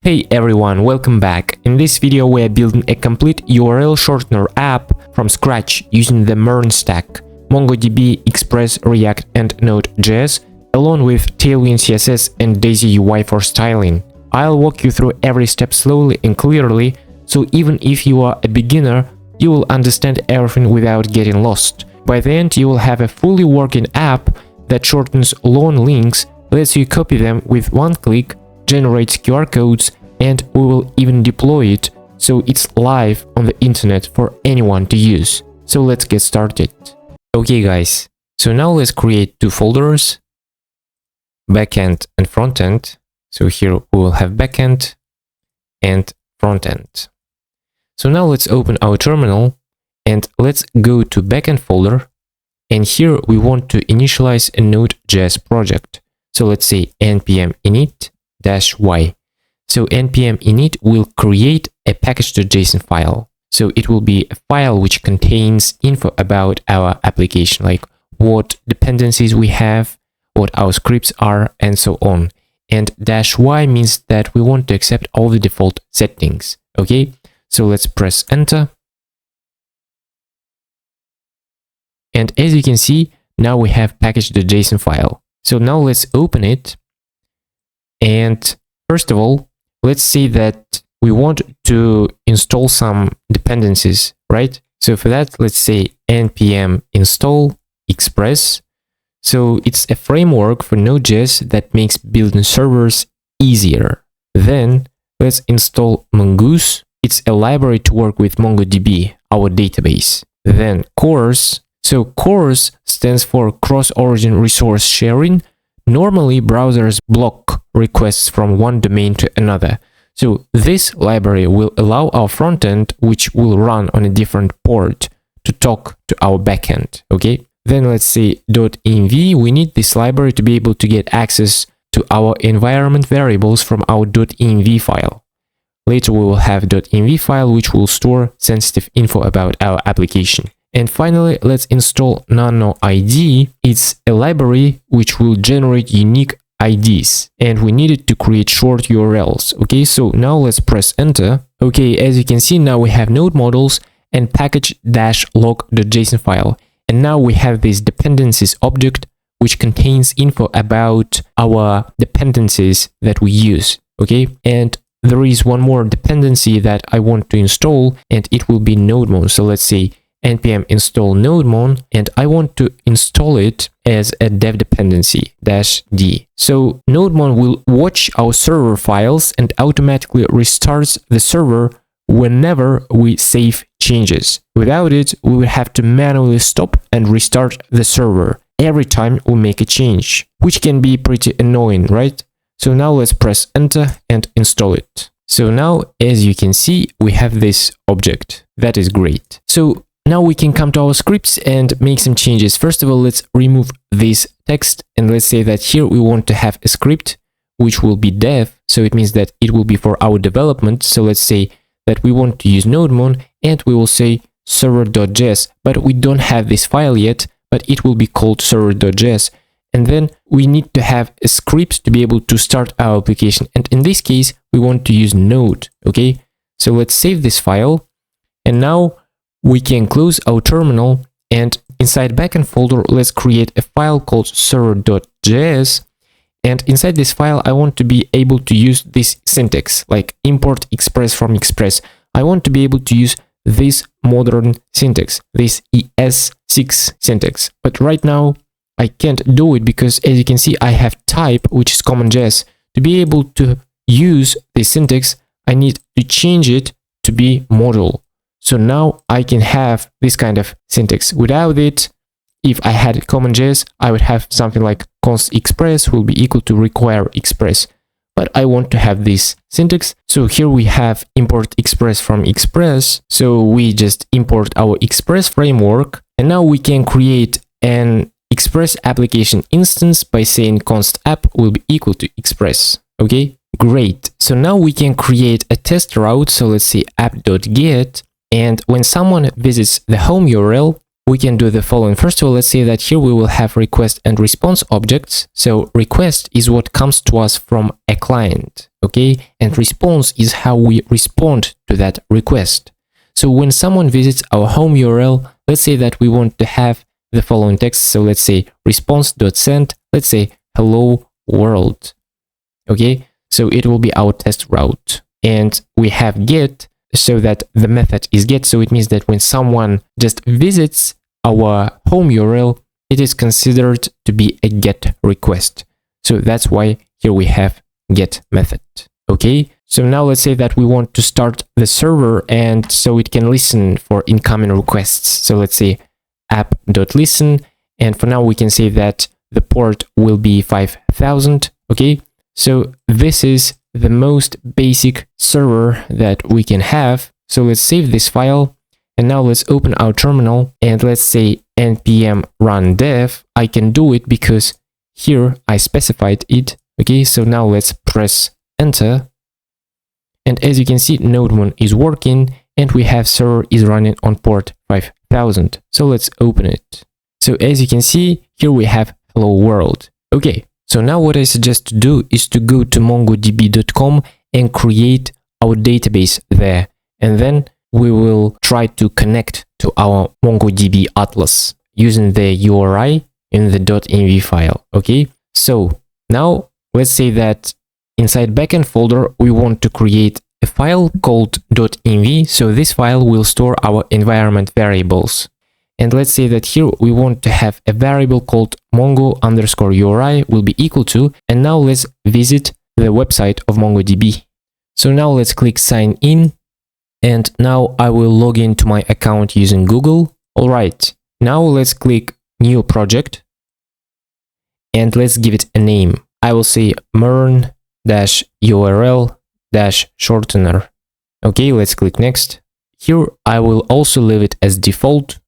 Hey everyone, welcome back. In this video we are building a complete URL shortener app from scratch using the MERN stack, MongoDB, Express, React and Node.js, along with Tailwind CSS and DaisyUI for styling. I'll walk you through every step slowly and clearly, so even if you are a beginner, you will understand everything without getting lost. By the end, you will have a fully working app that shortens long links, lets you copy them with one click, generates QR codes, and we will even deploy it so it's live on the internet for anyone to use. So let's get started. Okay guys, so now let's create two folders, backend and frontend. So here we will have backend and frontend. So now let's open our terminal and let's go to backend folder, and here we want to initialize a Node.js project. So let's say npm init-y. So npm init will create a package.json file. So it will be a file which contains info about our application, like what dependencies we have, what our scripts are, and so on. And -y means that we want to accept all the default settings. Okay, so let's press enter. And as you can see, now we have package.json file. So now let's open it. And first of all, let's say that we want to install some dependencies, right? So for that, let's say npm install express. So it's a framework for Node.js that makes building servers easier. Then let's install Mongoose. It's a library to work with MongoDB, our database. Then CORS. So CORS stands for cross-origin resource sharing. Normally, browsers block requests from one domain to another. So this library will allow our frontend, which will run on a different port, to talk to our backend. Okay. Then let's say .env. We need this library to be able to get access to our environment variables from our .env file. Later we will have .env file, which will store sensitive info about our application. And finally, let's install nano-id. It's a library which will generate unique IDs, and we need it to create short URLs. Okay, so now let's press enter. Okay, as you can see, now we have node models and package-log.json file. And now we have this dependencies object, which contains info about our dependencies that we use. Okay, and there is one more dependency that I want to install, and it will be nodemon. So let's say npm install nodemon, and I want to install it as a dev dependency -d. So nodemon will watch our server files and automatically restarts the server whenever we save changes. Without it, we will have to manually stop and restart the server every time we make a change, which can be pretty annoying, right? So now let's press enter and install it. So now, as you can see, we have this object. That is great. So now we can come to our scripts and make some changes. First of all, let's remove this text, and let's say that here we want to have a script which will be dev. So it means that it will be for our development. So let's say that we want to use nodemon, and we will say server.js, but we don't have this file yet, but it will be called server.js. And then we need to have a script to be able to start our application. And in this case, we want to use node. Okay, so let's save this file. And now we can close our terminal, and inside backend folder, let's create a file called server.js. And inside this file, I want to be able to use this syntax, like import express from express. I want to be able to use this modern syntax, this ES6 syntax. But right now, I can't do it because, as you can see, I have type, which is CommonJS. To be able to use this syntax, I need to change it to be module. So now I can have this kind of syntax. Without it, if I had CommonJS, I would have something like const express will be equal to require express. But I want to have this syntax. So here we have import express from express. So we just import our express framework. And now we can create an express application instance by saying const app will be equal to express. Okay, great. So now we can create a test route. So let's say app.get. And when someone visits the home URL, we can do the following. First of all, let's say that here we will have request and response objects. So request is what comes to us from a client, okay? And response is how we respond to that request. So when someone visits our home URL, let's say that we want to have the following text. So let's say response.send, let's say hello world, okay? So it will be our test route. And we have get, so that the method is get. So it means that when someone just visits our home URL, it is considered to be a get request. So that's why here we have get method. Okay, so now let's say that we want to start the server, and so it can listen for incoming requests. So let's say app.listen, and for now we can say that the port will be 5000. Okay, so this is the most basic server that we can have. So let's save this file, and now let's open our terminal, and let's say npm run dev. I can do it because here I specified it. Okay, so now let's press enter, and as you can see, Node.1 is working, and we have server is running on port 5000. So let's open it. So as you can see, here we have hello world. Okay, so now what I suggest to do is to go to mongodb.com and create our database there, and then we will try to connect to our MongoDB atlas using the URI in the .env file. Okay, so now let's say that inside backend folder we want to create a file called .env. So this file will store our environment variables, and let's say that here we want to have a variable called mongo_URI will be equal to, and now let's visit the website of MongoDB. So now let's click sign in, and now I will log into my account using Google. All right, now let's click new project, and let's give it a name. I will say MERN-URL-Shortener. Okay, let's click next. Here I will also leave it as default.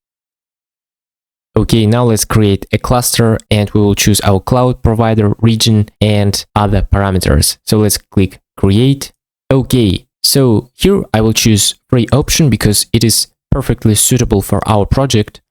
Okay, now let's create a cluster, and we will choose our cloud provider, region, and other parameters. So let's click create. Okay, so here I will choose free option because it is perfectly suitable for our project.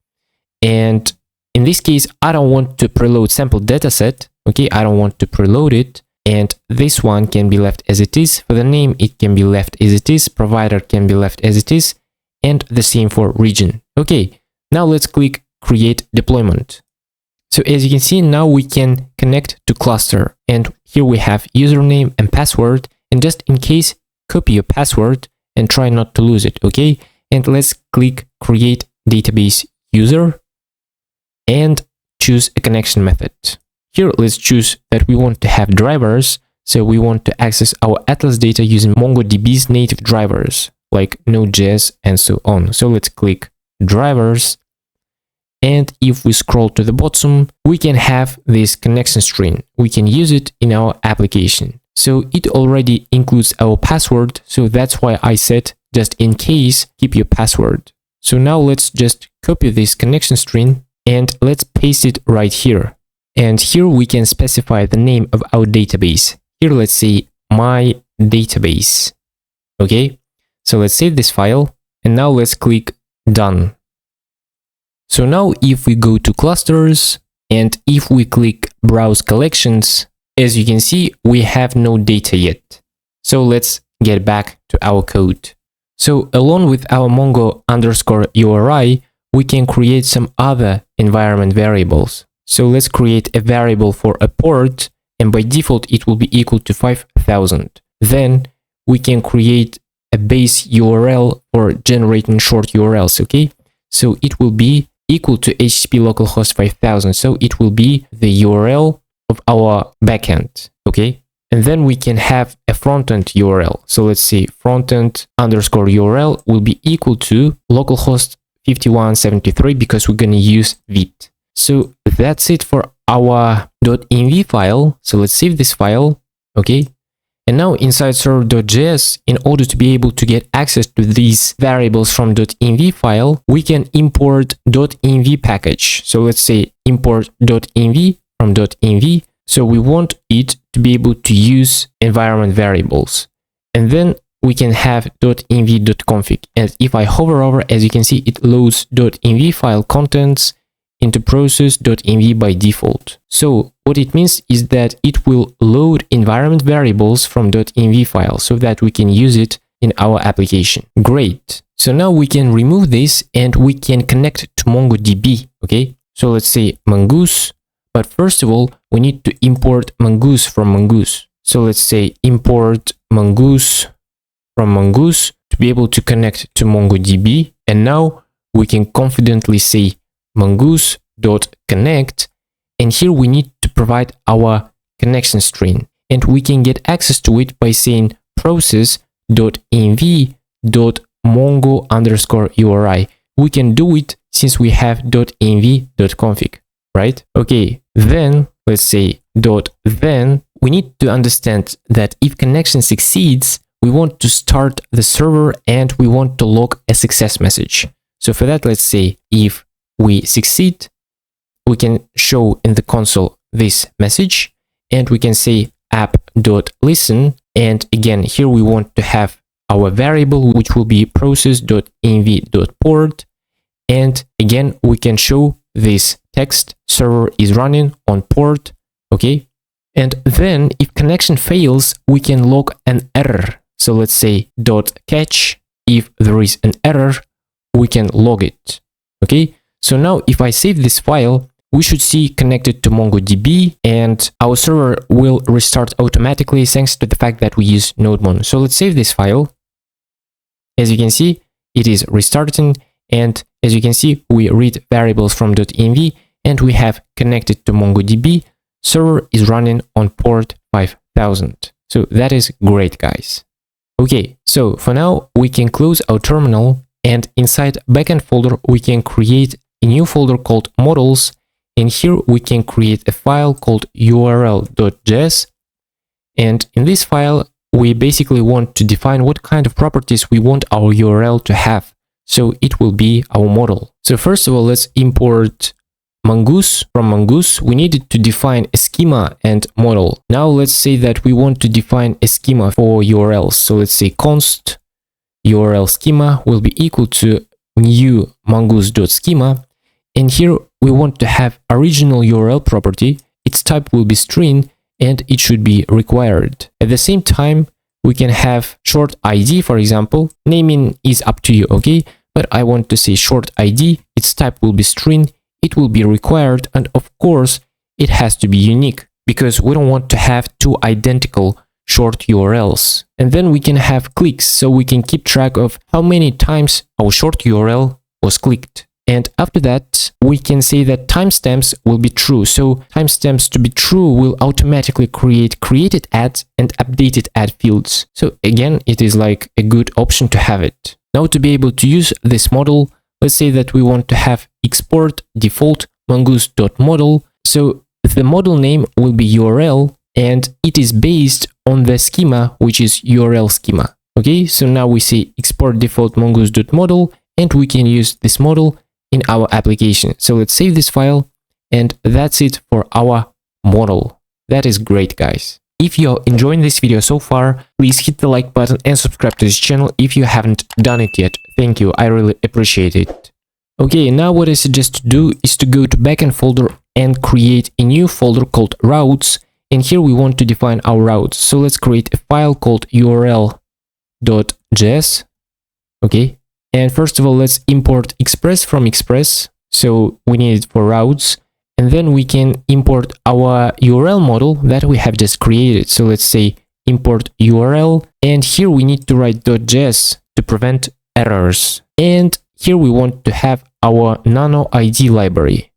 And in this case, I don't want to preload sample dataset. Okay, I don't want to preload it. And this one can be left as it is. For the name, it can be left as it is. Provider can be left as it is. And the same for region. Okay, now let's click create deployment. So as you can see, now we can connect to cluster. And here we have username and password. And just in case, copy your password and try not to lose it. Okay, and let's click create database user and choose a connection method. Here, let's choose that we want to have drivers. So we want to access our Atlas data using MongoDB's native drivers, like Node.js and so on. So let's click drivers. And if we scroll to the bottom, we can have this connection string. We can use it in our application. So it already includes our password. So that's why I said, just in case, keep your password. So now let's just copy this connection string and let's paste it right here. And here we can specify the name of our database. Here, let's say my database. Okay, so let's save this file, and now let's click done. So now if we go to clusters, and if we click browse collections, as you can see, we have no data yet. So let's get back to our code. So along with our Mongo_URI, we can create some other environment variables. So let's create a variable for a port, and by default it will be equal to 5000. Then we can create a base URL for generating short URLs, okay? So it will be equal to HTTP localhost 5000. So it will be the URL of our backend, okay? And then we can have a frontend URL. So let's say frontend_URL will be equal to localhost 5173 because we're going to use Vite. So that's it for our .env file. So let's save this file, okay? And now inside server.js, in order to be able to get access to these variables from .env file, we can import .env package. So let's say import .env from .env. So we want it to be able to use environment variables. And then we can have .env.config. And if I hover over, as you can see, it loads .env file contents into process.env by default. So what it means is that it will load environment variables from .env file so that we can use it in our application. Great. So now we can remove this and we can connect to MongoDB. Okay. So let's say Mongoose, but first of all, we need to import Mongoose from Mongoose. So let's say import Mongoose from Mongoose to be able to connect to MongoDB. And now we can confidently say mongoose.connect, and here we need to provide our connection string, and we can get access to it by saying process.env.mongo_URI. We can do it since we have .env.config, right? Okay, then let's say .then. We need to understand that if connection succeeds, we want to start the server and we want to log a success message. So for that, let's say if we succeed, we can show in the console this message, and we can say app.listen. And again, here we want to have our variable, which will be process.env.port. And again, we can show this text server is running on port. Okay. And then if connection fails, we can log an error. So let's say .catch. If there is an error, we can log it. Okay. So now if I save this file, we should see connected to MongoDB, and our server will restart automatically thanks to the fact that we use NodeMon. So let's save this file. As you can see, it is restarting, and as you can see, we read variables from .env, and we have connected to MongoDB. Server is running on port 5000. So that is great, guys. Okay, so for now, we can close our terminal, and inside backend folder, we can create a new folder called models, and here we can create a file called url.js, and in this file we basically want to define what kind of properties we want our URL to have, so it will be our model. So first of all, let's import Mongoose from Mongoose. We needed to define a schema and model. Now let's say that we want to define a schema for URLs, so let's say const URL schema will be equal to new mongoose.schema. And here we want to have original URL property, its type will be string, and it should be required. At the same time, we can have short ID, for example. Naming is up to you, okay? But I want to say short ID, its type will be string, it will be required, and of course, it has to be unique, because we don't want to have two identical short URLs. And then we can have clicks, so we can keep track of how many times our short URL was clicked. And after that, we can say that timestamps will be true. So timestamps to be true will automatically create created ads and updated ad fields. So again, it is like a good option to have it. Now to be able to use this model, let's say that we want to have export default mongoose.model. So the model name will be URL, and it is based on the schema, which is URL schema. Okay, so now we say export default mongoose.model, and we can use this model in our application. So let's save this file, and that's it for our model. That is great, guys. If you're enjoying this video so far, please hit the like button and subscribe to this channel if you haven't done it yet. Thank you, I really appreciate it. Okay, now what I suggest to do is to go to backend folder and create a new folder called routes, and here we want to define our routes. So let's create a file called url.js. Okay. And first of all, let's import Express from Express. So we need it for routes. And then we can import our URL model that we have just created. So let's say import URL. And here we need to write .js to prevent errors. And here we want to have our nano ID library.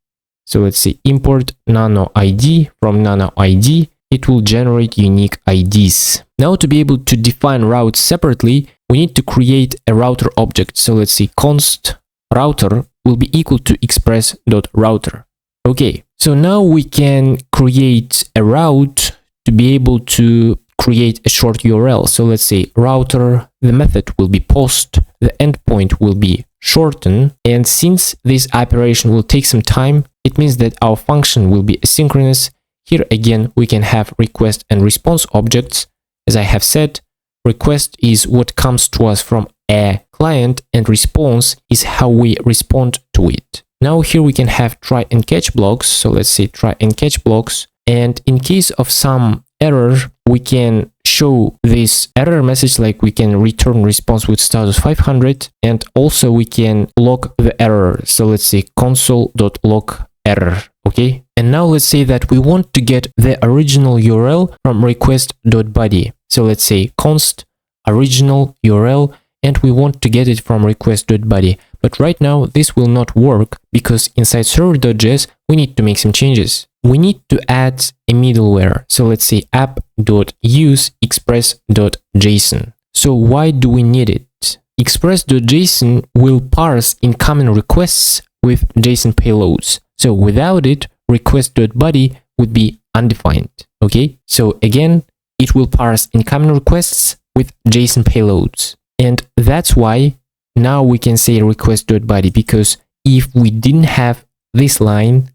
So let's say import nano ID from nano ID. It will generate unique IDs. Now to be able to define routes separately, we need to create a router object. So let's say const router will be equal to express.router. Okay, so now we can create a route to be able to create a short URL. So let's say router, the method will be post, the endpoint will be shorten. And since this operation will take some time, it means that our function will be asynchronous. Here again, we can have request and response objects. As I have said, request is what comes to us from a client, and response is how we respond to it. Now here we can have try and catch blocks. So let's say try and catch blocks. And in case of some error, we can show this error message, like we can return response with status 500, and also we can log the error. So let's say console.log error. Okay. And now let's say that we want to get the original URL from request.body. So let's say const original URL, and we want to get it from request.body. But right now this will not work because inside server.js we need to make some changes. We need to add a middleware. So let's say app.use express.json. So why do we need it? Express.json will parse incoming requests with JSON payloads. So without it, request.body would be undefined. Okay, so again, it will parse incoming requests with JSON payloads. And that's why now we can say request.body, because if we didn't have this line,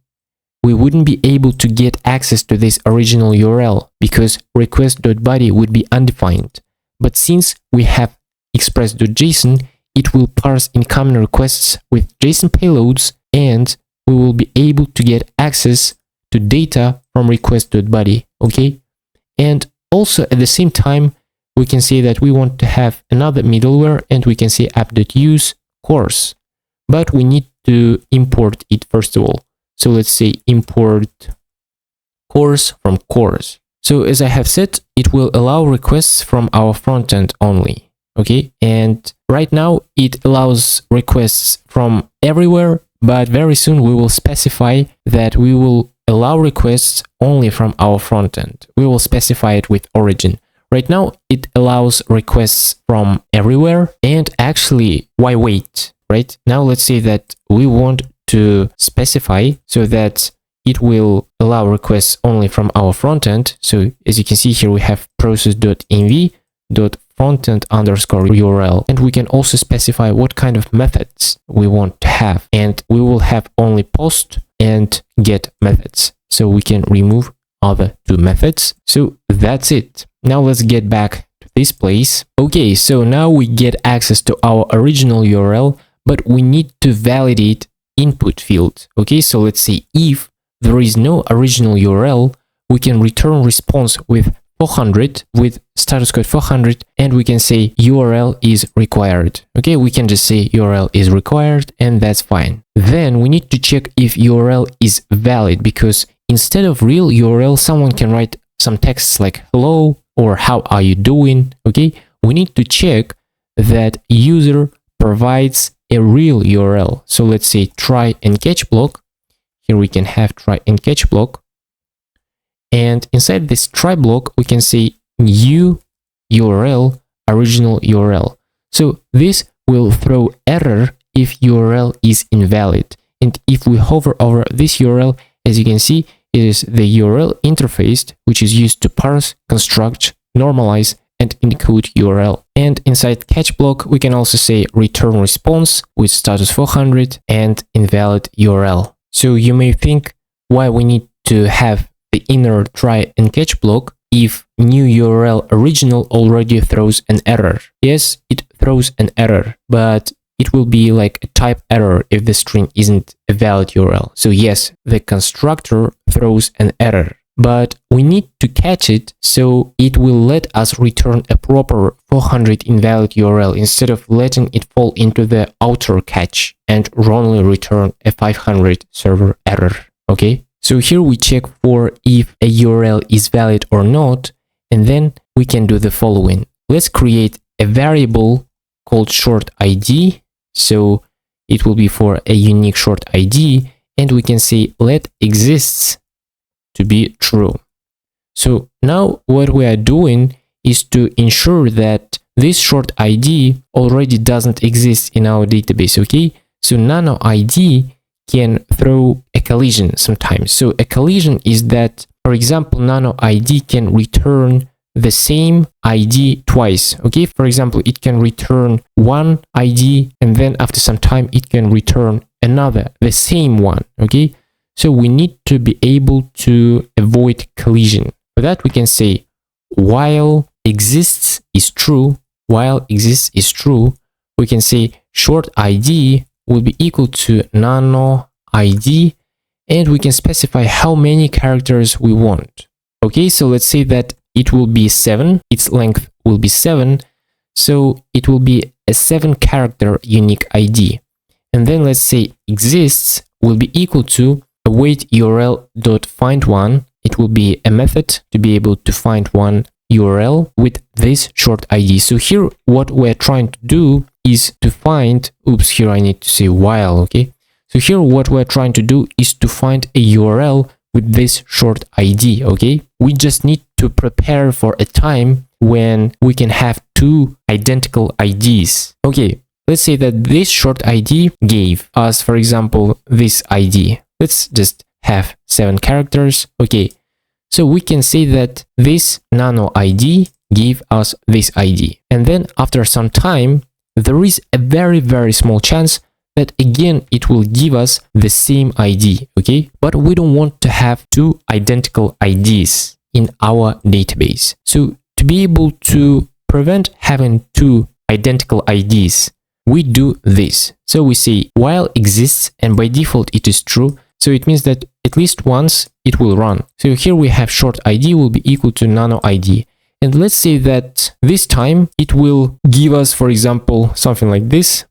we wouldn't be able to get access to this original URL because request.body would be undefined. But since we have express.json, it will parse incoming requests with JSON payloads, and we will be able to get access to data from request.body. Okay. And also at the same time, we can say that we want to have another middleware, and we can say app.use course, but we need to import it first of all. So let's say import course from course. So as I have said, it will allow requests from our frontend only. Okay. And right now it allows requests from everywhere, but very soon we will specify that we will allow requests only from our frontend. We will specify it with origin. Right now it allows requests from everywhere, and actually, why wait? Right now, let's say that we want to specify so that it will allow requests only from our frontend. So as you can see here, we have process.env.frontend_URL, and we can also specify what kind of methods we want to have, and we will have only post and get methods. So we can remove other two methods. So that's it. Now let's get back to this place. Okay, so now we get access to our original URL, but we need to validate input field. Okay, so let's say if there is no original URL, we can return response with 400, with status code 400, and we can say URL is required. Okay, we can just say URL is required, and that's fine. Then we need to check if URL is valid, because instead of real URL, someone can write some texts like hello or how are you doing. Okay, we need to check that user provides a real URL. So let's say try and catch block. Here we can have try and catch block. And inside this try block, we can say new URL, original URL. So this will throw error if URL is invalid. And if we hover over this URL, as you can see, it is the URL interface, which is used to parse, construct, normalize, and encode URL. And inside catch block, we can also say return response with status 400 and invalid URL. So you may think why we need to have the inner try and catch block if new URL original already throws an error. Yes, it throws an error, but it will be like a type error if the string isn't a valid URL. So yes, the constructor throws an error, but we need to catch it, so it will let us return a proper 400 invalid URL instead of letting it fall into the outer catch and wrongly return a 500 server error. Okay, so here we check for if a URL is valid or not, and then we can do the following. Let's create a variable called short ID. So it will be for a unique short ID, and we can say let exists to be true. So now what we are doing is to ensure that this short ID already doesn't exist in our database. Okay, so nano ID can throw a collision sometimes. So a collision is that, for example, nano ID can return the same ID twice. Okay, for example, it can return one ID, and then after some time it can return another, the same one. Okay, so we need to be able to avoid collision. For that, we can say while exists is true, while exists is true, we can say short ID will be equal to nano ID, and we can specify how many characters we want. Okay, so let's say that it will be 7, its length will be 7, so it will be a 7-character unique ID. And then let's say exists will be equal to await url.find1. It will be a method to be able to find one URL with this short ID. So here what we're trying to do is to find, oops, here I need to say while, okay? So here what we're trying to do is to find a URL with this short ID, okay? We just need to prepare for a time when we can have two identical IDs. Okay, let's say that this short ID gave us, for example, this ID. Let's just have 7 characters. Okay, so we can say that this nano ID gave us this ID. And then after some time, there is a very, very small chance that again it will give us the same ID, okay? But we don't want to have two identical IDs in our database. So to be able to prevent having two identical IDs, we do this. So we say while exists, and by default it is true. So it means that at least once it will run. So here we have short ID will be equal to nano ID. And let's say that this time it will give us, for example, something like this.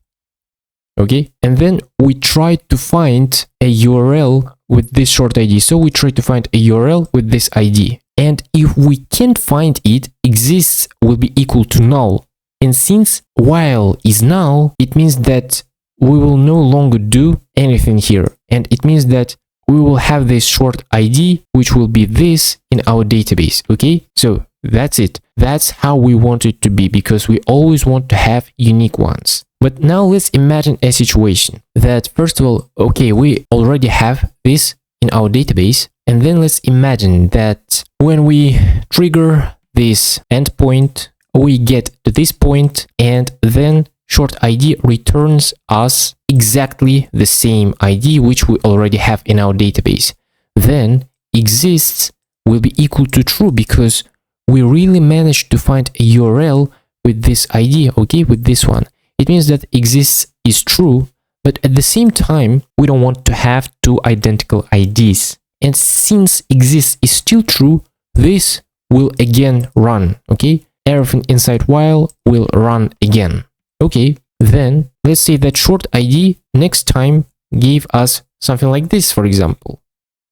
Okay, and then we try to find a URL with this short ID. So we try to find a URL with this ID. And if we can't find it, exists will be equal to null. And since while is null, it means that we will no longer do anything here. And it means that we will have this short ID, which will be this in our database. Okay, so that's it. That's how we want it to be, because we always want to have unique ones. But now let's imagine a situation that, first of all, okay, we already have this in our database. And then let's imagine that when we trigger this endpoint, we get to this point, and then short ID returns us exactly the same ID which we already have in our database. Then exists will be equal to true, because we really managed to find a URL with this ID, okay, with this one. It means that exists is true, but at the same time, we don't want to have two identical IDs. And since exists is still true, this will again run, okay? Everything inside while will run again. Okay, then let's say that short ID next time gave us something like this, for example.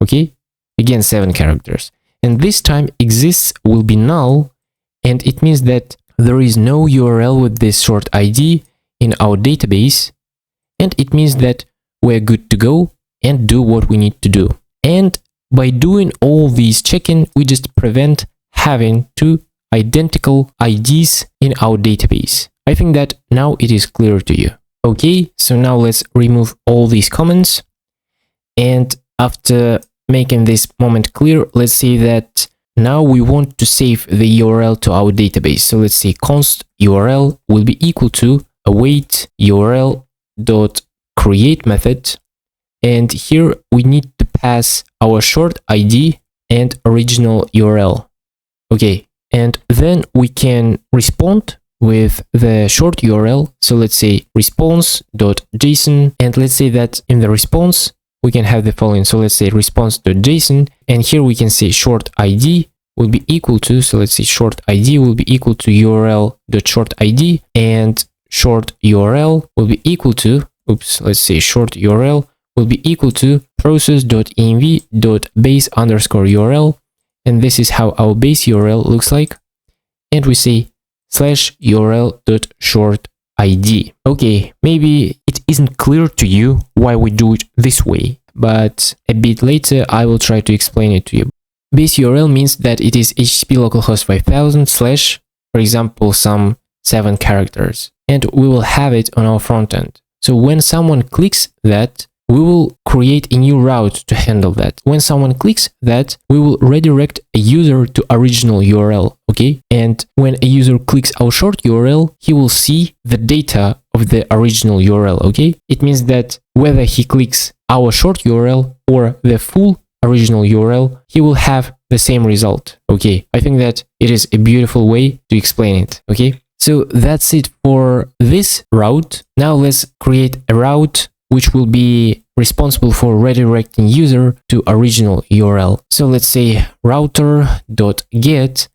Okay, again 7 characters. And this time exists will be null, and it means that there is no URL with this short ID in our database, and it means that we're good to go and do what we need to do. And by doing all these checking, we just prevent having two identical IDs in our database. I think that now it is clear to you. Okay, so now let's remove all these comments. And after making this moment clear, let's say that now we want to save the URL to our database. So let's say const URL will be equal to await URL.create method. And here we need to pass our short ID and original URL. Okay, and then we can respond with the short URL. So let's say response.json, and let's say that in the response we can have the following. So let's say response.json, and here we can say short ID will be equal to, so let's say short ID will be equal to url.shortID, and short URL will be equal to, oops, let's say short URL will be equal to process.env.base_URL, and this is how our base URL looks like. And we say /url.shortID. Okay, maybe it isn't clear to you why we do it this way, but a bit later I will try to explain it to you. Base URL means that it is HTTP localhost 5000 / for example, some 7 characters, and we will have it on our front end. So when someone clicks that, we will create a new route to handle that. When someone clicks that, we will redirect a user to original URL, okay? And when a user clicks our short URL, he will see the data of the original URL, okay? It means that whether he clicks our short URL or the full original URL, he will have the same result. Okay, I think that it is a beautiful way to explain it. Okay, so that's it for this route. Now let's create a route which will be responsible for redirecting user to original URL. So let's say router.get,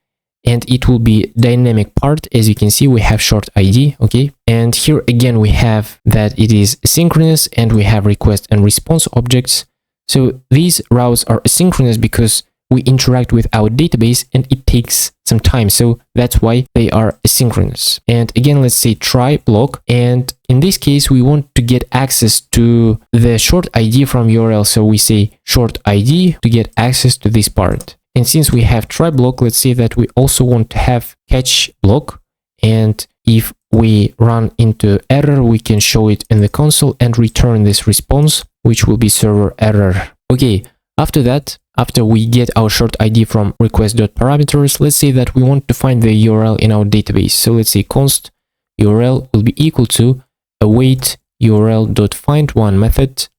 and it will be dynamic part. As you can see, we have short ID. Okay, and here again we have that it is asynchronous, and we have request and response objects. So these routes are asynchronous because we interact with our database and it takes some time. So that's why they are asynchronous. And again, let's say try block. And in this case, we want to get access to the short ID from URL. So we say short ID to get access to this part. And since we have try block, let's say that we also want to have catch block. And if we run into error, we can show it in the console and return this response, which will be server error. Okay, after that, after we get our short ID from request.parameters, let's say that we want to find the URL in our database. So let's say const URL will be equal to await URL.find1 method.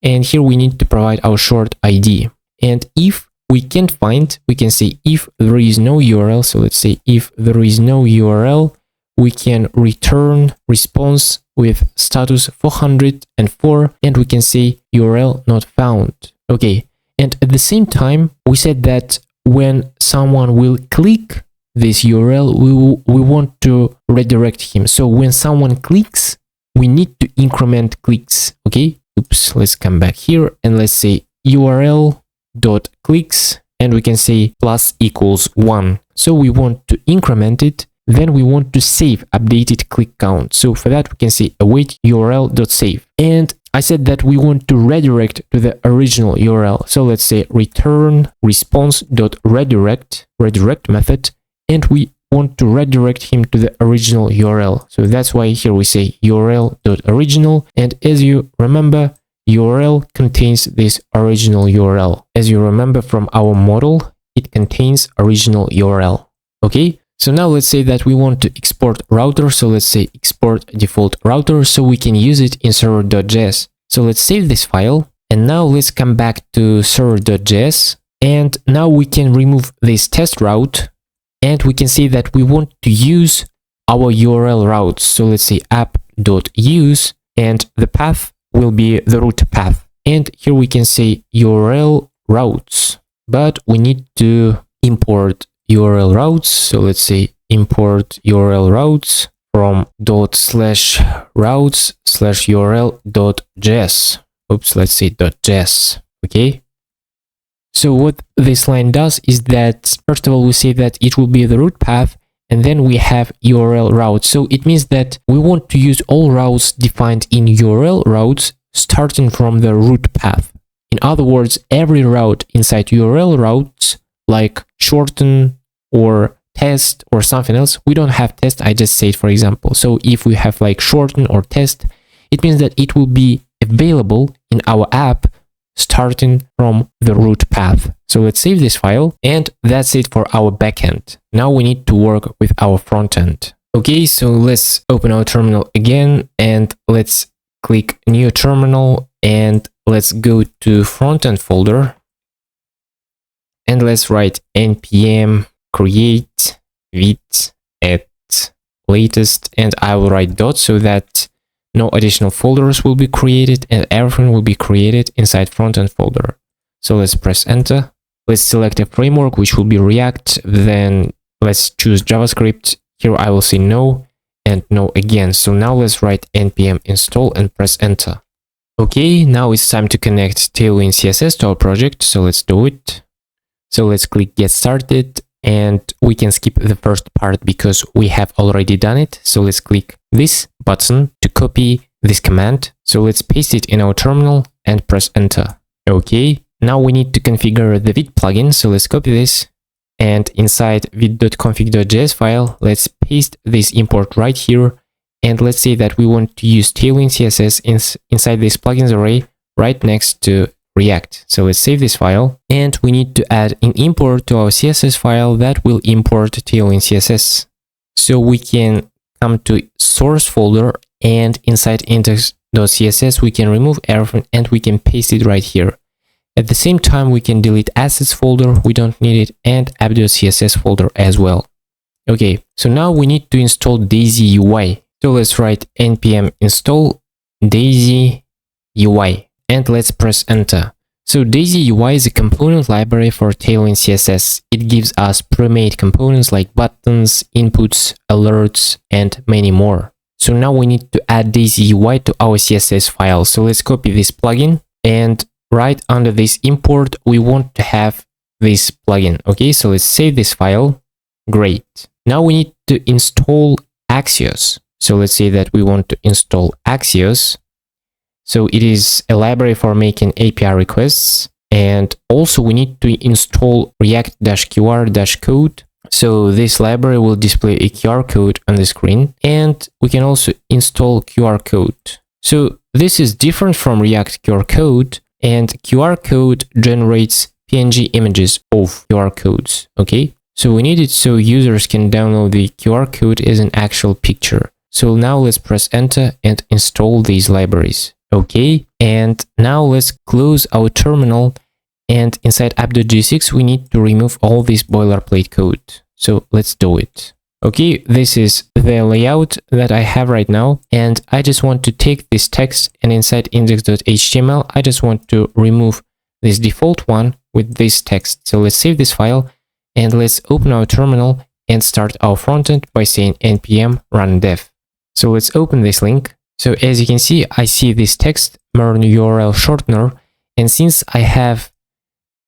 And here we need to provide our short ID. And if we can't find, we can say if there is no URL. So let's say if there is no URL, we can return response with status 404, and we can say URL not found. Okay, and at the same time, we said that when someone will click this URL, we want to redirect him. So when someone clicks, we need to increment clicks. Okay, oops, let's come back here and let's say URL.clicks, and we can say plus equals 1. So we want to increment it. Then we want to save updated click count. So for that, we can say await URL.save. And I said that we want to redirect to the original URL. So let's say return response.redirect method. And we want to redirect him to the original URL. So that's why here we say URL.original. And as you remember, URL contains this original URL. As you remember from our model, it contains original URL. Okay. So now let's say that we want to export router. So let's say export default router so we can use it in server.js. So let's save this file. And now let's come back to server.js. And now we can remove this test route. And we can say that we want to use our URL routes. So let's say app.use, and the path will be the root path. And here we can say URL routes, but we need to import URL routes. So let's say import URL routes from ./routes/url.js. Oops, let's say .js. Okay. So what this line does is that, first of all, we say that it will be the root path, and then we have URL routes. So it means that we want to use all routes defined in URL routes starting from the root path. In other words, every route inside URL routes, like shorten or test or something else, we don't have test, I just said for example. So if we have like shorten or test, it means that it will be available in our app starting from the root path. So let's save this file, and that's it for our backend. Now we need to work with our frontend. Okay, so let's open our terminal again, and let's click new terminal, and let's go to frontend folder, and let's write npm create Vite at latest, and I will write dot so that no additional folders will be created and everything will be created inside frontend folder. So let's press enter. Let's select a framework, which will be React. Then let's choose JavaScript. Here I will say no and no again. So now let's write npm install and press enter. Okay, now it's time to connect Tailwind CSS to our project. So let's do it. So let's click get started, and we can skip the first part because we have already done it. So let's click this button to copy this command. So let's paste it in our terminal and press enter. Okay, now we need to configure the Vite plugin. So let's copy this, and inside vite.config.js file, let's paste this import right here. And let's say that we want to use Tailwind CSS inside this plugins array right next to React. So let's save this file, and we need to add an import to our CSS file that will import Tailwind CSS. So we can come to source folder, and inside index.css we can remove everything and we can paste it right here. At the same time, we can delete assets folder, we don't need it, and app.css folder as well. Okay, so now we need to install DaisyUI. So let's write npm install DaisyUI and let's press enter. So DaisyUI is a component library for Tailwind CSS. It gives us pre-made components like buttons, inputs, alerts, and many more. So now we need to add DaisyUI to our CSS file. So let's copy this plugin, and right under this import, we want to have this plugin. Okay, so let's save this file. Great. Now we need to install Axios. So let's say that we want to install Axios. So it is a library for making API requests. And also we need to install react-qr-code. So this library will display a QR code on the screen. And we can also install qrcode. So this is different from React QR code, and QR code generates PNG images of QR codes. Okay. So we need it so users can download the QR code as an actual picture. So now let's press enter and install these libraries. Okay, and now let's close our terminal, and inside app.js we need to remove all this boilerplate code. So let's do it. Okay, this is the layout that I have right now, and I just want to take this text, and inside index.html I just want to remove this default one with this text. So let's save this file. And let's open our terminal and start our frontend by saying npm run dev. So let's open this link. So as you can see, I see this text, MERN URL shortener. And since I have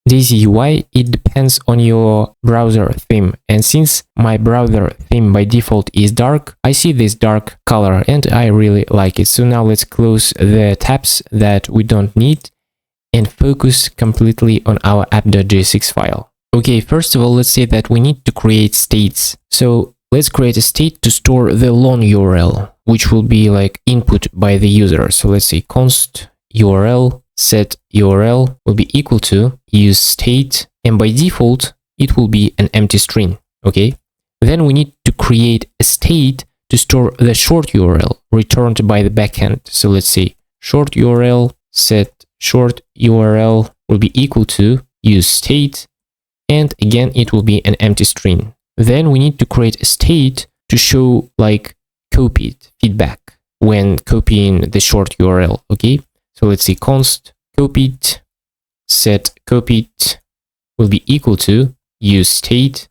DaisyUI, it depends on your browser theme. And since my browser theme by default is dark, I see this dark color and I really like it. So now let's close the tabs that we don't need and focus completely on our app.js file. Okay, first of all, let's say that we need to create states. So let's create a state to store the long URL, which will be like input by the user. So let's say const URL set URL will be equal to use state, and by default it will be an empty string. Okay, then we need to create a state to store the short URL returned by the backend. So let's say short URL set short URL will be equal to use state, and again it will be an empty string. Then we need to create a state to show like copied feedback when copying the short URL. Okay, so let's say const copied set copied will be equal to use state,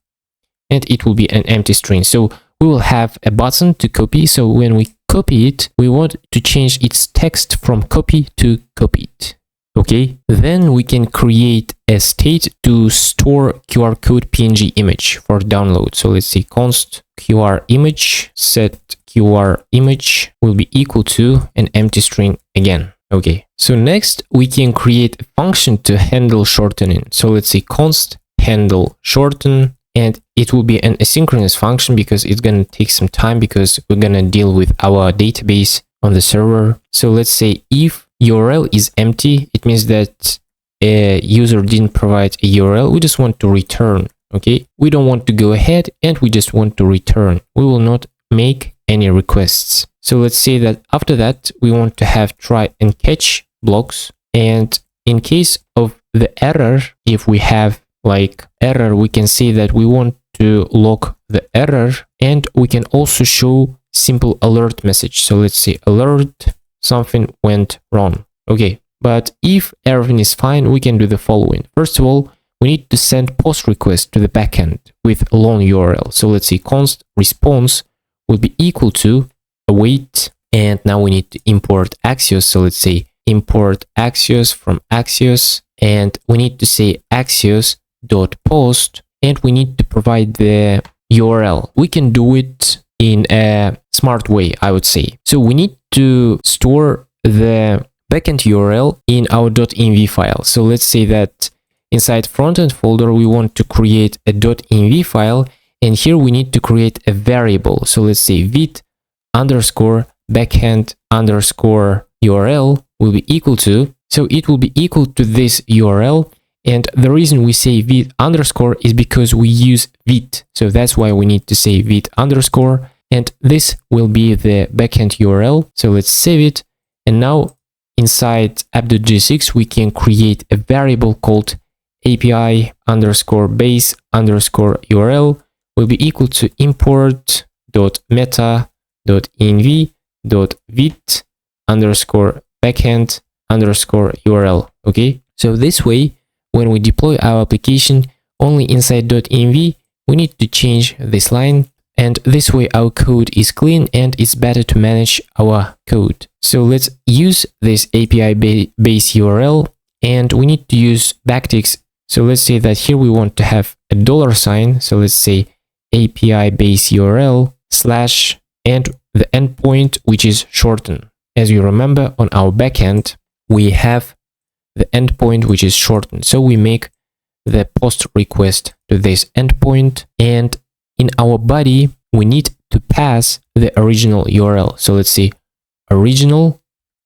and it will be an empty string. So we will have a button to copy. So when we copy it, we want to change its text from copy to copied. Okay, then we can create a state to store QR code PNG image for download. So let's say const qrImage set qrImage will be equal to an empty string again. Okay, so next we can create a function to handle shortening. So let's say const handle shorten, and it will be an asynchronous function because it's going to take some time because we're going to deal with our database on the server. So let's say if URL is empty, it means that a user didn't provide a URL. We just want to return. Okay, we don't want to go ahead, and we just want to return. We will not make any requests. So let's say that after that we want to have try and catch blocks, and in case of the error, if we have like error, we can say that we want to log the error, and we can also show simple alert message. So let's say alert something went wrong. Okay, but if everything is fine, we can do the following. First of all, we need to send post request to the backend with a long URL. So let's say const response will be equal to await, and now we need to import Axios. So let's say import Axios from Axios, and we need to say Axios.post, and we need to provide the URL. We can do it in a smart way, I would say. So we need to store the backend URL in our .env file. So let's say that inside frontend folder, we want to create a .env file, and here we need to create a variable. So let's say Vite underscore backend underscore URL will be equal to, so it will be equal to this URL. And the reason we say Vite underscore is because we use Vite. So that's why we need to say Vite underscore, and this will be the backend URL. So let's save it. And now inside app.jsx, we can create a variable called API underscore base underscore URL will be equal to import dot meta dot env dot vite underscore backend underscore URL. Okay, so this way, when we deploy our application only inside .env, we need to change this line, and this way our code is clean and it's better to manage our code. So let's use this API base URL, and we need to use backticks. So let's say that here we want to have a $sign. So let's say API base URL slash and the endpoint, which is shorten. As you remember, on our backend, we have the endpoint, which is shorten. So we make the post request to this endpoint, and in our body, we need to pass the original URL. So let's see, original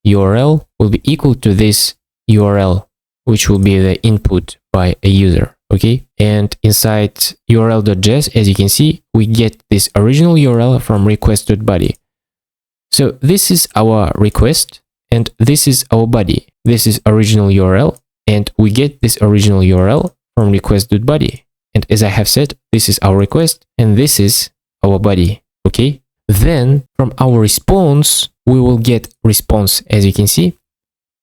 URL will be equal to this URL, which will be the input by a user. Okay, and inside url.js, as you can see, we get this original URL from request.body. So this is our request, and this is our body. This is original URL, and we get this original URL from request.body. And as I have said, this is our request, and this is our body. Okay, then from our response, we will get response. As you can see,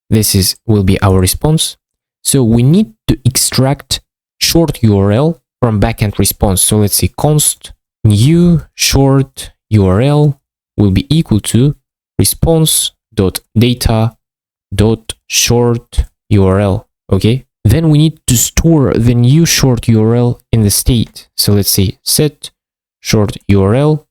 this will be our response. So we need to extract short URL from backend response. So let's say const new short URL will be equal to response.data.short URL. Okay, then we need to store the new short URL in the state. So let's say set short URL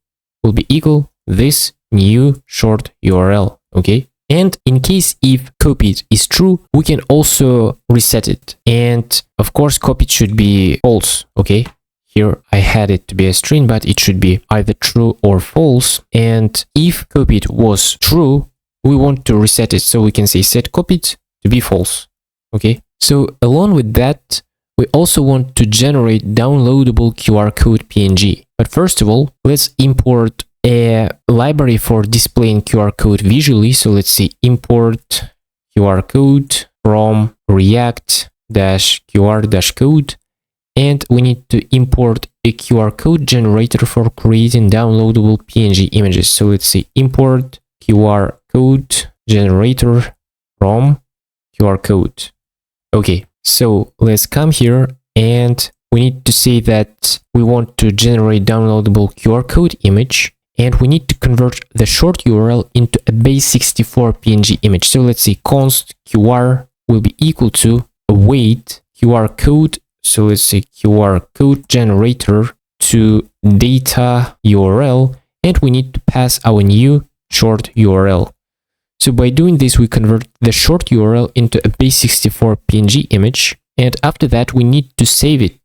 will be equal this new short URL. Okay, and in case if copied is true, we can also reset it. And of course, copied should be false. Okay, here I had it to be a string, but it should be either true or false. And if copied was true, we want to reset it. So we can say set copied to be false. Okay, so along with that, we also want to generate downloadable QR code PNG. But first of all, let's import a library for displaying QR code visually. So let's say import QR code from react-qr-code. And we need to import a QR code generator for creating downloadable PNG images. So let's say import QR code generator from QR code. Okay, so let's come here, and we need to say that we want to generate downloadable QR code image, and we need to convert the short URL into a base64 PNG image. So let's say const QR will be equal to await QR code. So let's say QR code generator to data URL, and we need to pass our new short URL. So by doing this, we convert the short URL into a base64 PNG image, and after that, we need to save it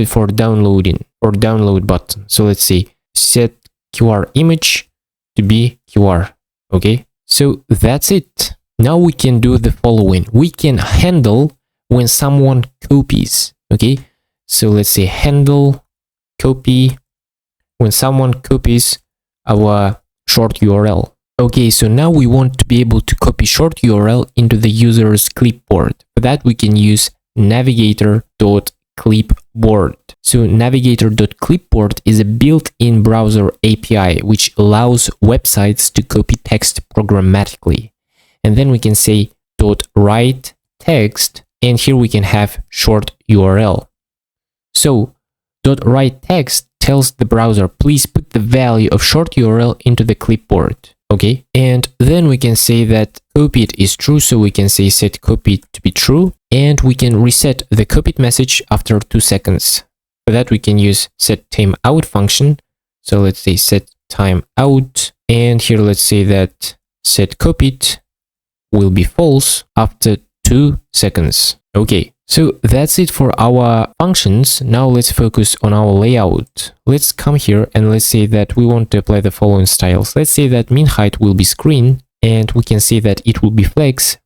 for downloading or download button. So let's say set qrImage to be QR. Okay, so that's it. Now we can do the following. We can handle when someone copies. Okay, so let's say handle copy when someone copies our short URL. Okay, so now we want to be able to copy short URL into the user's clipboard. For that, we can use navigator.clipboard. So navigator.clipboard is a built-in browser API which allows websites to copy text programmatically. And then we can say .write text, and here we can have short URL. So .write text tells the browser, please put the value of short URL into the clipboard. Okay, and then we can say that copied is true, so we can say set copied to be true, and we can reset the copied message after 2 seconds. For that, we can use set timeout function. So let's say set timeout, and here let's say that set copied will be false after 2 seconds. Okay, so that's it for our functions. Now let's focus on our layout. Let's come here and let's say that we want to apply the following styles. Let's say that min height will be screen, and we can say that it will be flex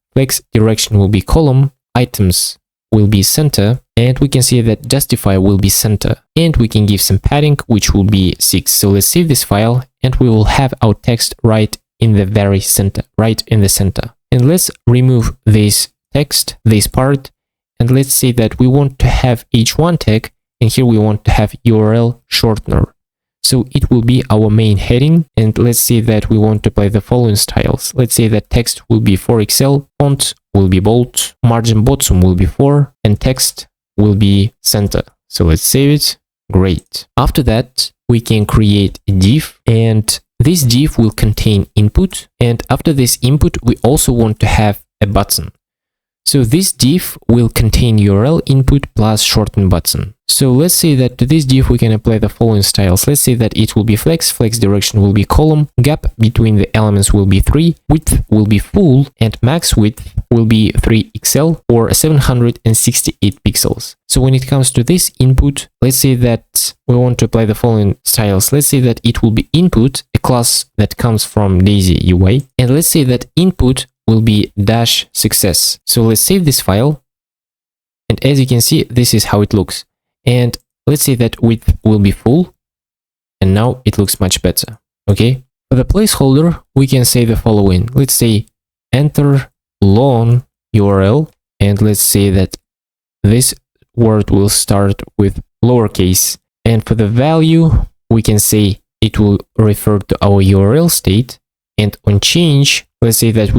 direction will be column, items will be center, and we can say that justify will be center, and we can give some padding, which will be 6. So let's save this file, and we will have our text right in the very center, right in the center. And let's remove this text, this part, and let's say that we want to have h1 tag, and here we want to have URL shortener. So it will be our main heading, and let's say that we want to apply the following styles. Let's say that text will be 4XL, font will be bold, margin bottom will be 4, and text will be center. So let's save it. Great. After that, we can create a div, and this div will contain input, and after this input, we also want to have a button. So this div will contain URL input plus shorten button. So let's say that to this div we can apply the following styles. Let's say that it will be flex direction will be column, gap between the elements will be 3, width will be full, and max width will be 3XL or 768 pixels. So when it comes to this input, let's say that we want to apply the following styles. Let's say that it will be input, a class that comes from DaisyUI, and let's say that input will be dash success. So let's save this file, and as you can see, this is how it looks. And let's say that width will be full, and now it looks much better. Okay, for the placeholder we can say the following. Let's say enter long URL, and let's say that this word will start with lowercase, and for the value we can say it will refer to our URL state, and on change let's say that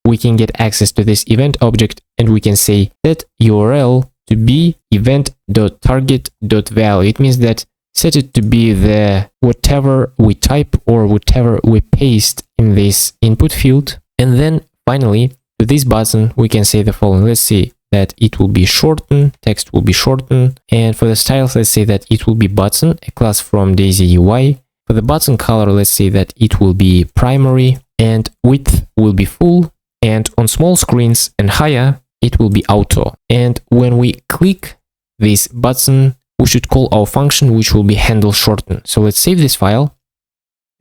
we can get access to this event object, and we can say set URL to be event.target.value. It means that set it to be the whatever we type or whatever we paste in this input field. And then finally, to this button, we can say the following. Let's say that it will be shorten, text will be shorten. And for the styles, let's say that it will be button, a class from DaisyUI. For the button color, let's say that it will be primary, and width will be full. And on small screens and higher, it will be auto. And when we click this button, we should call our function, which will be handle shorten. So let's save this file.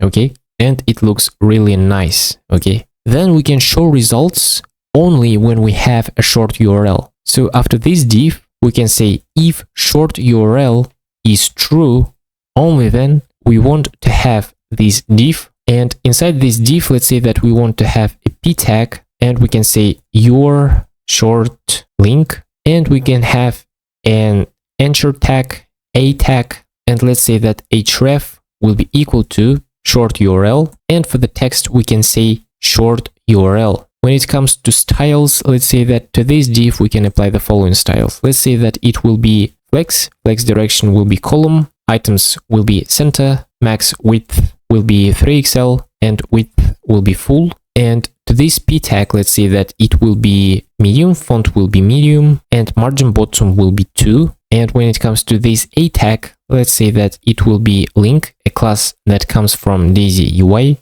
Okay. And it looks really nice. Okay. Then we can show results only when we have a short URL. So after this div, we can say if short URL is true, only then we want to have this div. And inside this div, let's say that we want to have a p tag, and we can say your short link, and we can have an enter tag, a tag, and let's say that href will be equal to short URL, and for the text we can say short URL. When it comes to styles, let's say that to this div we can apply the following styles. Let's say that it will be flex direction will be column, items will be center, max width will be 3XL, and width will be full. And to this p tag, let's say that it will be medium, font will be medium, and margin bottom will be 2. And when it comes to this a tag, let's say that it will be link, a class that comes from DaisyUI.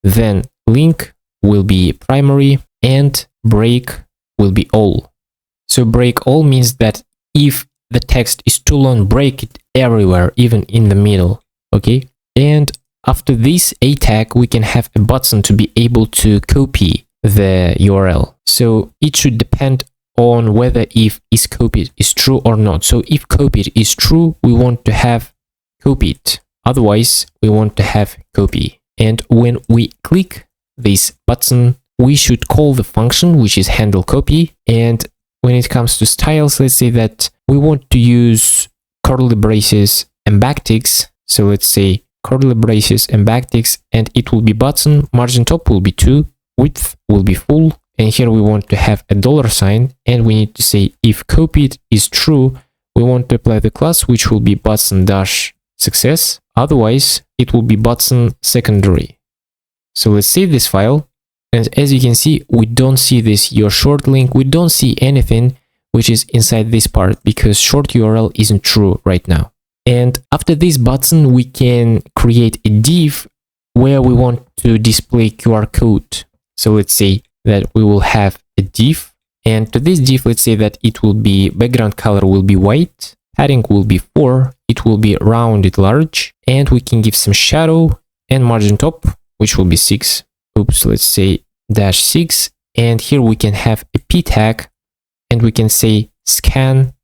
Then link will be primary, and break will be all. So break all means that if the text is too long, break it everywhere, even in the middle. Okay. And after this a tag, we can have a button to be able to copy the URL. So it should depend on whether if is copied is true or not. So if copied is true, we want to have copied. Otherwise, we want to have copy. And when we click this button, we should call the function, which is handle copy. And when it comes to styles, let's say that we want to use curly braces and backticks. So let's say curly braces and backticks, and it will be button, margin top will be 2, width will be full, and here we want to have a $sign, and we need to say if copied is true, we want to apply the class, which will be button dash success. Otherwise, it will be button secondary. So let's save this file, and as you can see, we don't see this your short link, we don't see anything which is inside this part because short URL isn't true right now. And after this button, we can create a div where we want to display QR code. So let's say that we will have a div, and to this div, let's say that it will be background color will be white, padding will be 4, it will be rounded large, and we can give some shadow and margin top, which will be 6. Oops, let's say -6. And here we can have a p tag, and we can say scan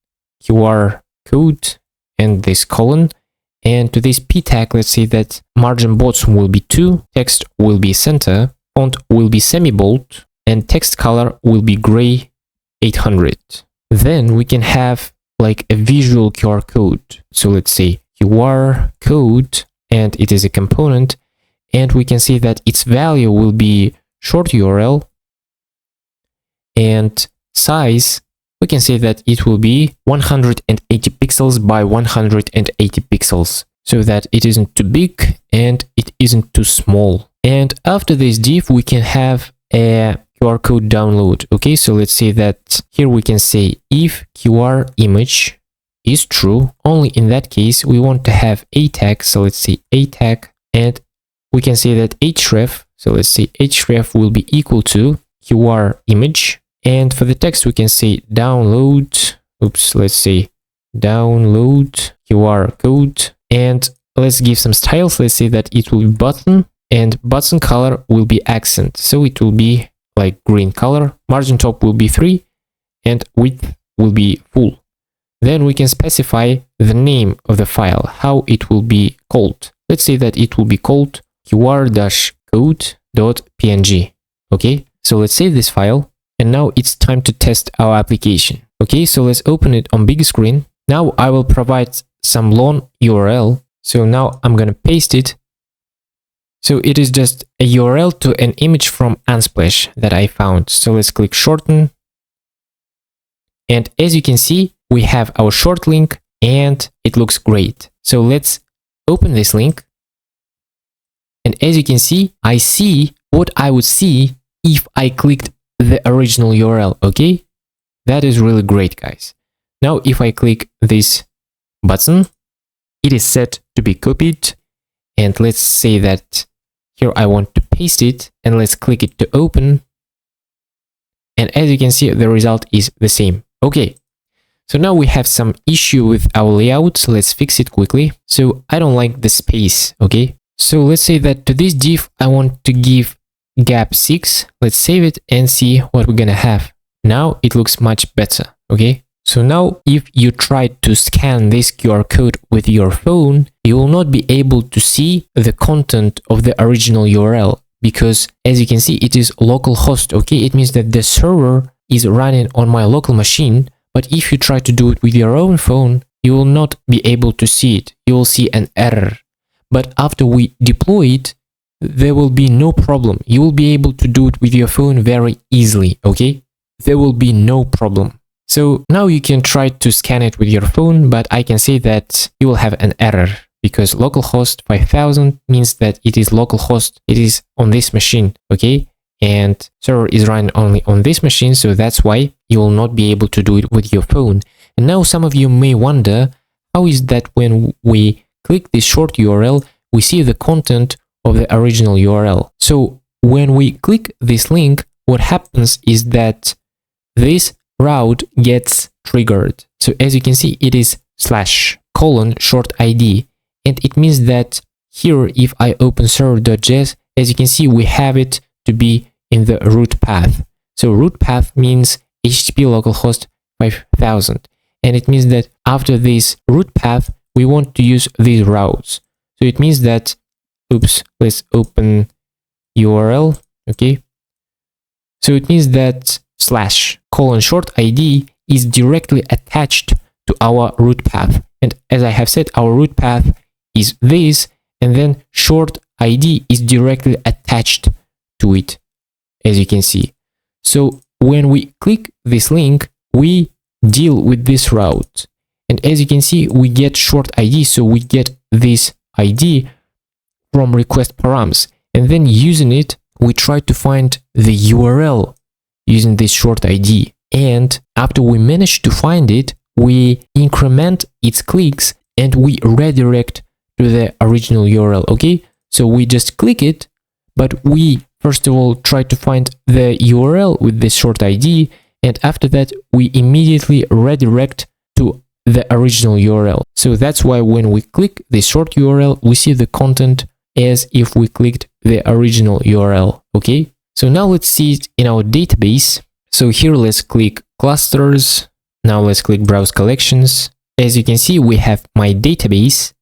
QR code and this colon. And to this p tag, let's say that margin bottom will be 2, text will be center, font will be semi-bold, and text color will be gray 800. Then we can have like a visual QR code. So let's say QR code, and it is a component, and we can see that its value will be shortUrl, and size, we can say that it will be 180 pixels by 180 pixels, so that it isn't too big and it isn't too small. And after this div, we can have a QR code download. Okay, so let's say that here we can say if qrImage is true, only in that case we want to have a tag. So let's say a tag, and we can say that href, so let's say href will be equal to qrImage. And for the text, we can say download, let's say download QR code. And let's give some styles. Let's say that it will be button, and button color will be accent. So it will be like green color. Margin top will be 3, and width will be full. Then we can specify the name of the file, how it will be called. Let's say that it will be called qr-code.png. Okay, so let's save this file. And now it's time to test our application. Okay, so let's open it on big screen. Now I will provide some long URL. So now I'm going to paste it. So it is just a URL to an image from Unsplash that I found. So let's click shorten. And as you can see, we have our short link and it looks great. So let's open this link. And as you can see, I see what I would see if I clicked the original URL. Okay, that is really great, guys. Now if I click this button, it is set to be copied, and let's say that here I want to paste it, and let's click it to open, and as you can see, the result is the same. Okay, so now we have some issue with our layout, so let's fix it quickly. So I don't like the space. Okay, so let's say that to this div I want to give gap 6. Let's save it and see what we're gonna have. Now it looks much better. Okay, so now if you try to scan this QR code with your phone, you will not be able to see the content of the original URL, because as you can see, it is localhost. Okay, it means that the server is running on my local machine, but if you try to do it with your own phone, you will not be able to see it. You will see an error. But after we deploy it, there will be no problem. You will be able to do it with your phone very easily. Okay, there will be no problem. So now you can try to scan it with your phone, but I can say that you will have an error, because localhost 5000 means that it is localhost, it is on this machine. Okay, and server is running only on this machine, so that's why you will not be able to do it with your phone. And now some of you may wonder, how is that when we click this short URL, we see the content of the original URL? So when we click this link, what happens is that this route gets triggered. So as you can see, it is /:short ID, and it means that here, if I open server.js, as you can see, we have it to be in the root path. So root path means HTTP localhost 5000, and it means that after this root path, we want to use these routes. So it means that, let's open URL. Okay, so it means that /:short ID is directly attached to our root path, and as I have said, our root path is this, and then short ID is directly attached to it, as you can see. So when we click this link, we deal with this route, and as you can see, we get short ID. So we get this ID from request params, and then using it, we try to find the URL using this short ID. And after we manage to find it, we increment its clicks and we redirect to the original URL. Okay, so we just click it, but we first of all try to find the URL with this short ID, and after that we immediately redirect to the original URL. So that's why when we click the short URL, we see the content as if we clicked the original URL. Okay, so now let's see it in our database. So here let's click clusters. Now let's click browse collections. As you can see, we have my database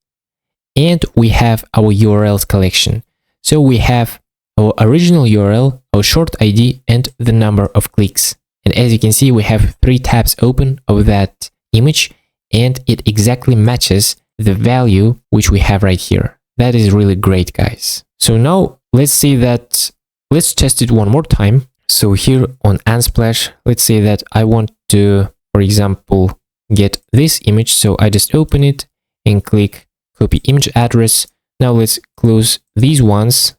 and we have our URLs collection. So we have our original URL, our short ID, and the number of clicks. And as you can see, we have 3 tabs open of that image, and it exactly matches the value which we have right here. That is really great, guys. So now let's say that, let's test it one more time. So here on Unsplash, let's say that I want to, for example, get this image. So I just open it and click copy image address. Now let's close these ones.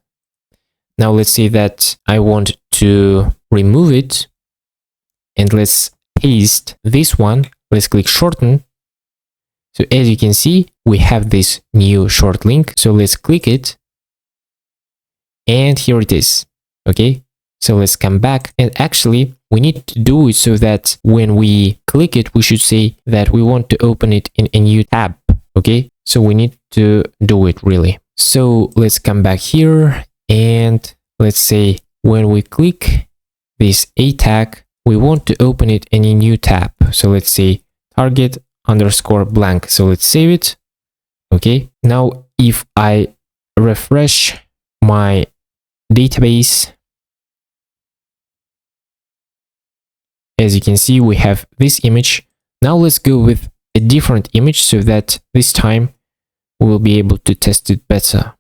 Now let's say that I want to remove it, and let's paste this one. Let's click shorten. So as you can see, we have this new short link. So let's click it, and here it is. Okay. So let's come back, and actually we need to do it so that when we click it, we should say that we want to open it in a new tab. Okay. So we need to do it really. So let's come back here, and let's say when we click this A tag, we want to open it in a new tab. So let's say target underscore blank. So let's save it. Okay. Now if I refresh my database, as you can see, we have this image. Now let's go with a different image so that this time we will be able to test it better.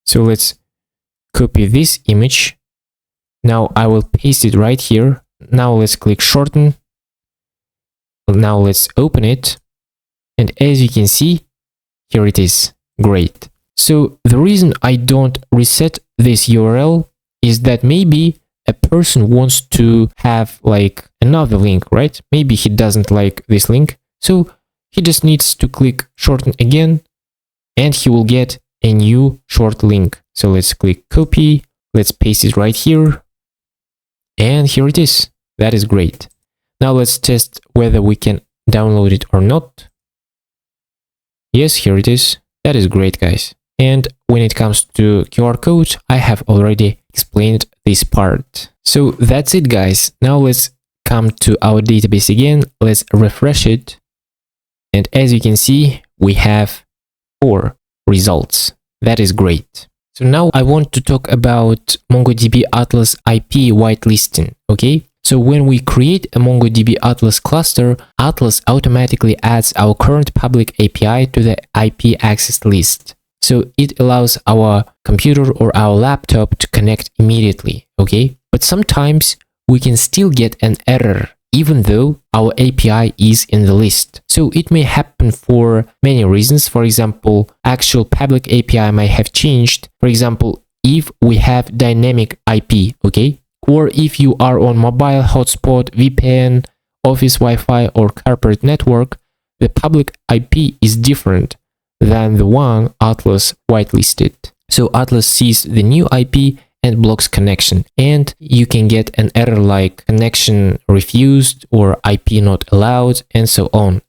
So let's copy this image. Now I will paste it right here. Now let's click shorten. Now let's open it. And as you can see, here it is. Great. So the reason I don't reset this URL is that maybe a person wants to have like another link, right? Maybe he doesn't like this link. So he just needs to click shorten again, and he will get a new short link. So let's click copy. Let's paste it right here. And here it is. That is great. Now let's test whether we can download it or not. Yes, here it is. That is great, guys. And when it comes to QR code, I have already explained this part. So that's it, guys. Now let's come to our database again. Let's refresh it. And as you can see, we have 4 results. That is great. So now I want to talk about MongoDB Atlas IP whitelisting. Okay. So when we create a MongoDB Atlas cluster, Atlas automatically adds our current public API to the IP access list. So it allows our computer or our laptop to connect immediately, okay? But sometimes we can still get an error even though our API is in the list. So it may happen for many reasons. For example, actual public API might have changed. For example, if we have dynamic IP, okay? Or if you are on mobile hotspot, VPN, office Wi-Fi, or corporate network, the public IP is different than the one Atlas whitelisted. So Atlas sees the new IP and blocks connection, and you can get an error like connection refused or IP not allowed and so on.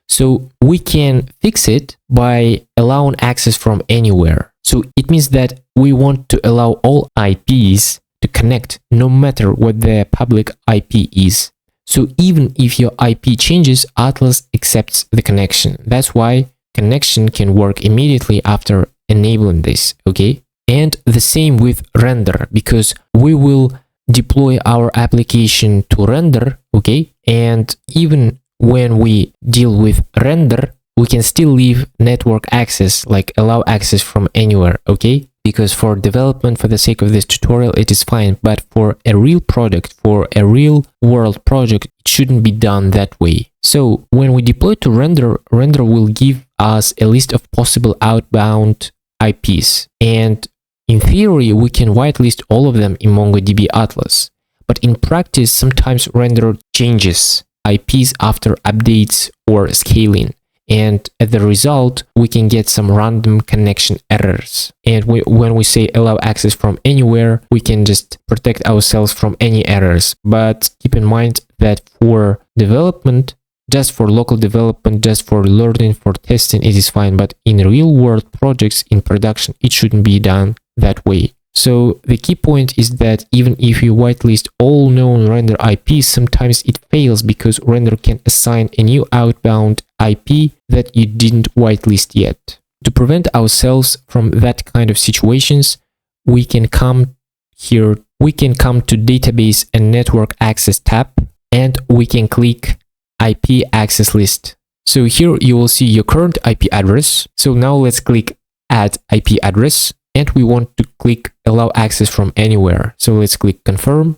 So we can fix it by allowing access from anywhere. So it means that we want to allow all IPs to connect no matter what the public IP is. So even if your IP changes, Atlas accepts the connection. That's why connection can work immediately after enabling this, okay? And the same with render, because we will deploy our application to render, okay? And even when we deal with render, we can still leave network access, like allow access from anywhere, okay? Because for development, for the sake of this tutorial, it is fine. But for a real product, for a real world project, it shouldn't be done that way. So when we deploy to render, render will give us a list of possible outbound IPs. And in theory, we can whitelist all of them in MongoDB Atlas. But in practice, sometimes render changes IPs after updates or scaling. And as a result, we can get some random connection errors. And when we say allow access from anywhere, we can just protect ourselves from any errors. But keep in mind that for development, just for local development, just for learning, for testing, it is fine. But in real world projects in production, it shouldn't be done that way. So the key point is that even if you whitelist all known render IPs, sometimes it fails because render can assign a new outbound IP that you didn't whitelist yet. To prevent ourselves from that kind of situations, we can come here, we can come to database and network access tab, and we can click IP access list. So here you will see your current IP address. So now let's click add IP address, and we want to click allow access from anywhere. So let's click confirm.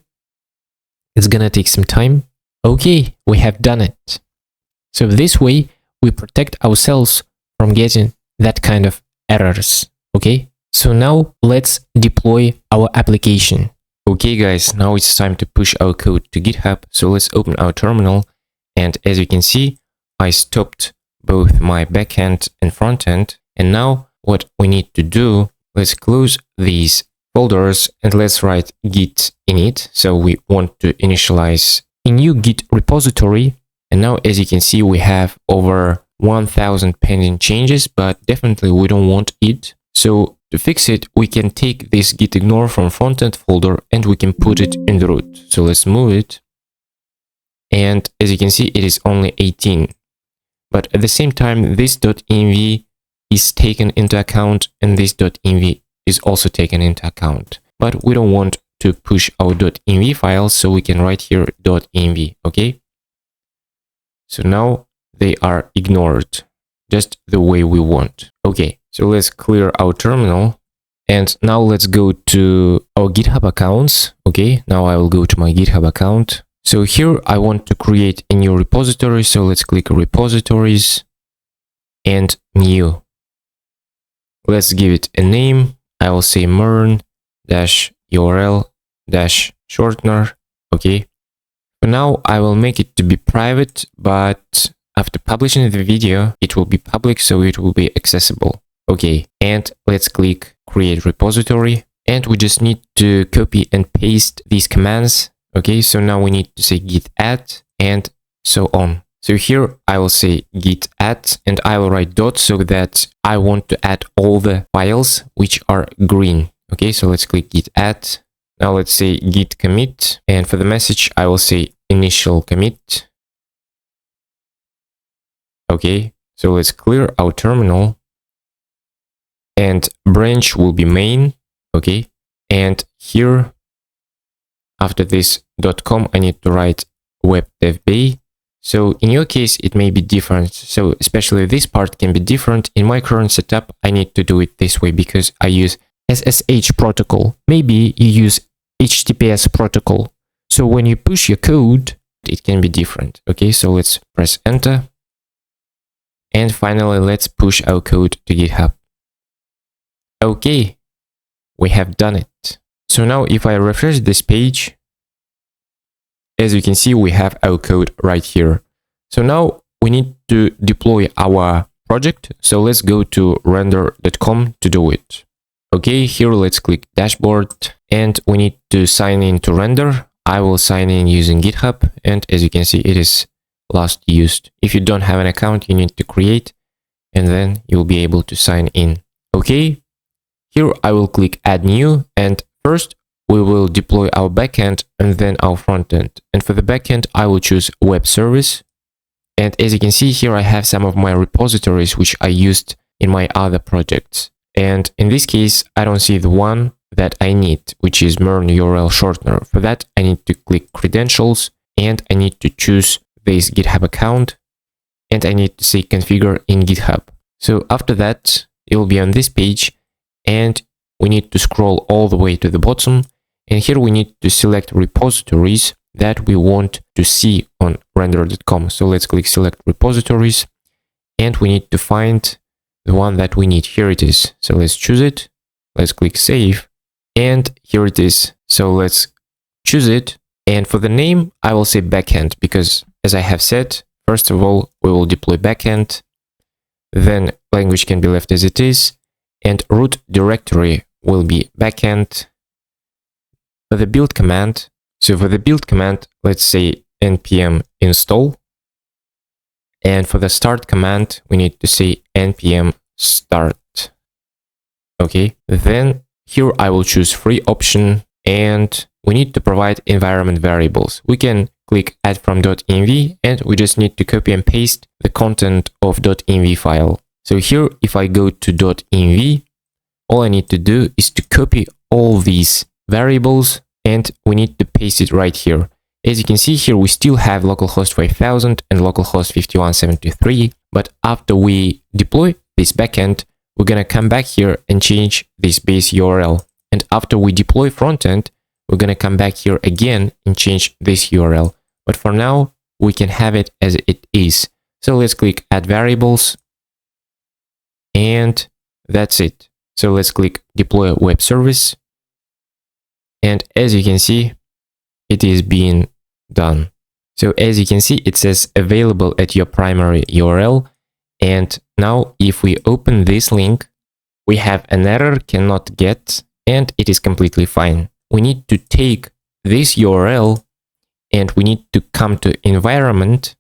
It's gonna take some time. Okay, we have done it. So this way we protect ourselves from getting that kind of errors. Okay, so now let's deploy our application. Okay guys, now it's time to push our code to GitHub. So let's open our terminal, and as you can see, I stopped both my backend and frontend. And now what we need to do, let's close these folders and let's write git init. So we want to initialize a new git repository. And now as you can see, we have over 1000 pending changes, but definitely we don't want it. So to fix it, we can take this git ignore from frontend folder and we can put it in the root. So let's move it. And as you can see, it is only 18. But at the same time, this .env is taken into account and this .env is also taken into account. But we don't want to push our .env files, so we can write here .env, okay? So now they are ignored, just the way we want. Okay, so let's clear our terminal. And now let's go to our GitHub accounts. Okay, now I will go to my GitHub account. So here I want to create a new repository. So let's click repositories and new. Let's give it a name. I will say MERN-URL-Shortener. Okay. For now, I will make it to be private, but after publishing the video, it will be public, so it will be accessible. Okay. And let's click create repository. And we just need to copy and paste these commands. Okay, so now we need to say git add and so on. So here I will say git add and I will write dot so that I want to add all the files which are green. Okay, so let's click git add. Now let's say git commit, and for the message I will say initial commit. Okay, so let's clear our terminal and branch will be main. Okay, and here after this .com, I need to write web dev bay. So in your case, it may be different. So especially this part can be different. In my current setup, I need to do it this way because I use SSH protocol. Maybe you use HTTPS protocol. So when you push your code, it can be different. Okay, so let's press enter. And finally, let's push our code to GitHub. Okay, we have done it. So now if I refresh this page, as you can see, we have our code right here. So now we need to deploy our project. So let's go to render.com to do it. Okay, here let's click dashboard and we need to sign in to render. I will sign in using GitHub, and as you can see, it is last used. If you don't have an account, you need to create and then you'll be able to sign in. Okay, here I will click add new, and first we will deploy our backend and then our frontend. And for the backend, I will choose web service. And as you can see here, I have some of my repositories which I used in my other projects. And in this case, I don't see the one that I need, which is MERN URL shortener. For that, I need to click credentials and I need to choose this GitHub account and I need to say configure in GitHub. So after that, it will be on this page and we need to scroll all the way to the bottom. And here we need to select repositories that we want to see on render.com. So let's click select repositories and we need to find the one that we need. Here it is. So let's choose it. Let's click save and here it is. So let's choose it. And for the name, I will say backend because as I have said, first of all, we will deploy backend. Then language can be left as it is and root directory will be backend. For the build command, let's say npm install. And for the start command, we need to say npm start. Okay, then here I will choose free option and we need to provide environment variables. We can click add from .env and we just need to copy and paste the content of .env file. So here, if I go to .env, all I need to do is to copy all these variables and we need to paste it right here. As you can see here, we still have localhost 5000 and localhost 5173, but after we deploy this backend, we're gonna come back here and change this base URL. And after we deploy frontend, we're gonna come back here again and change this URL. But for now, we can have it as it is. So let's click add variables and that's it. So let's click deploy web service. And as you can see, it is being done. So as you can see, it says available at your primary URL. And now if we open this link, we have an error cannot get, and it is completely fine. We need to take this URL and we need to come to environment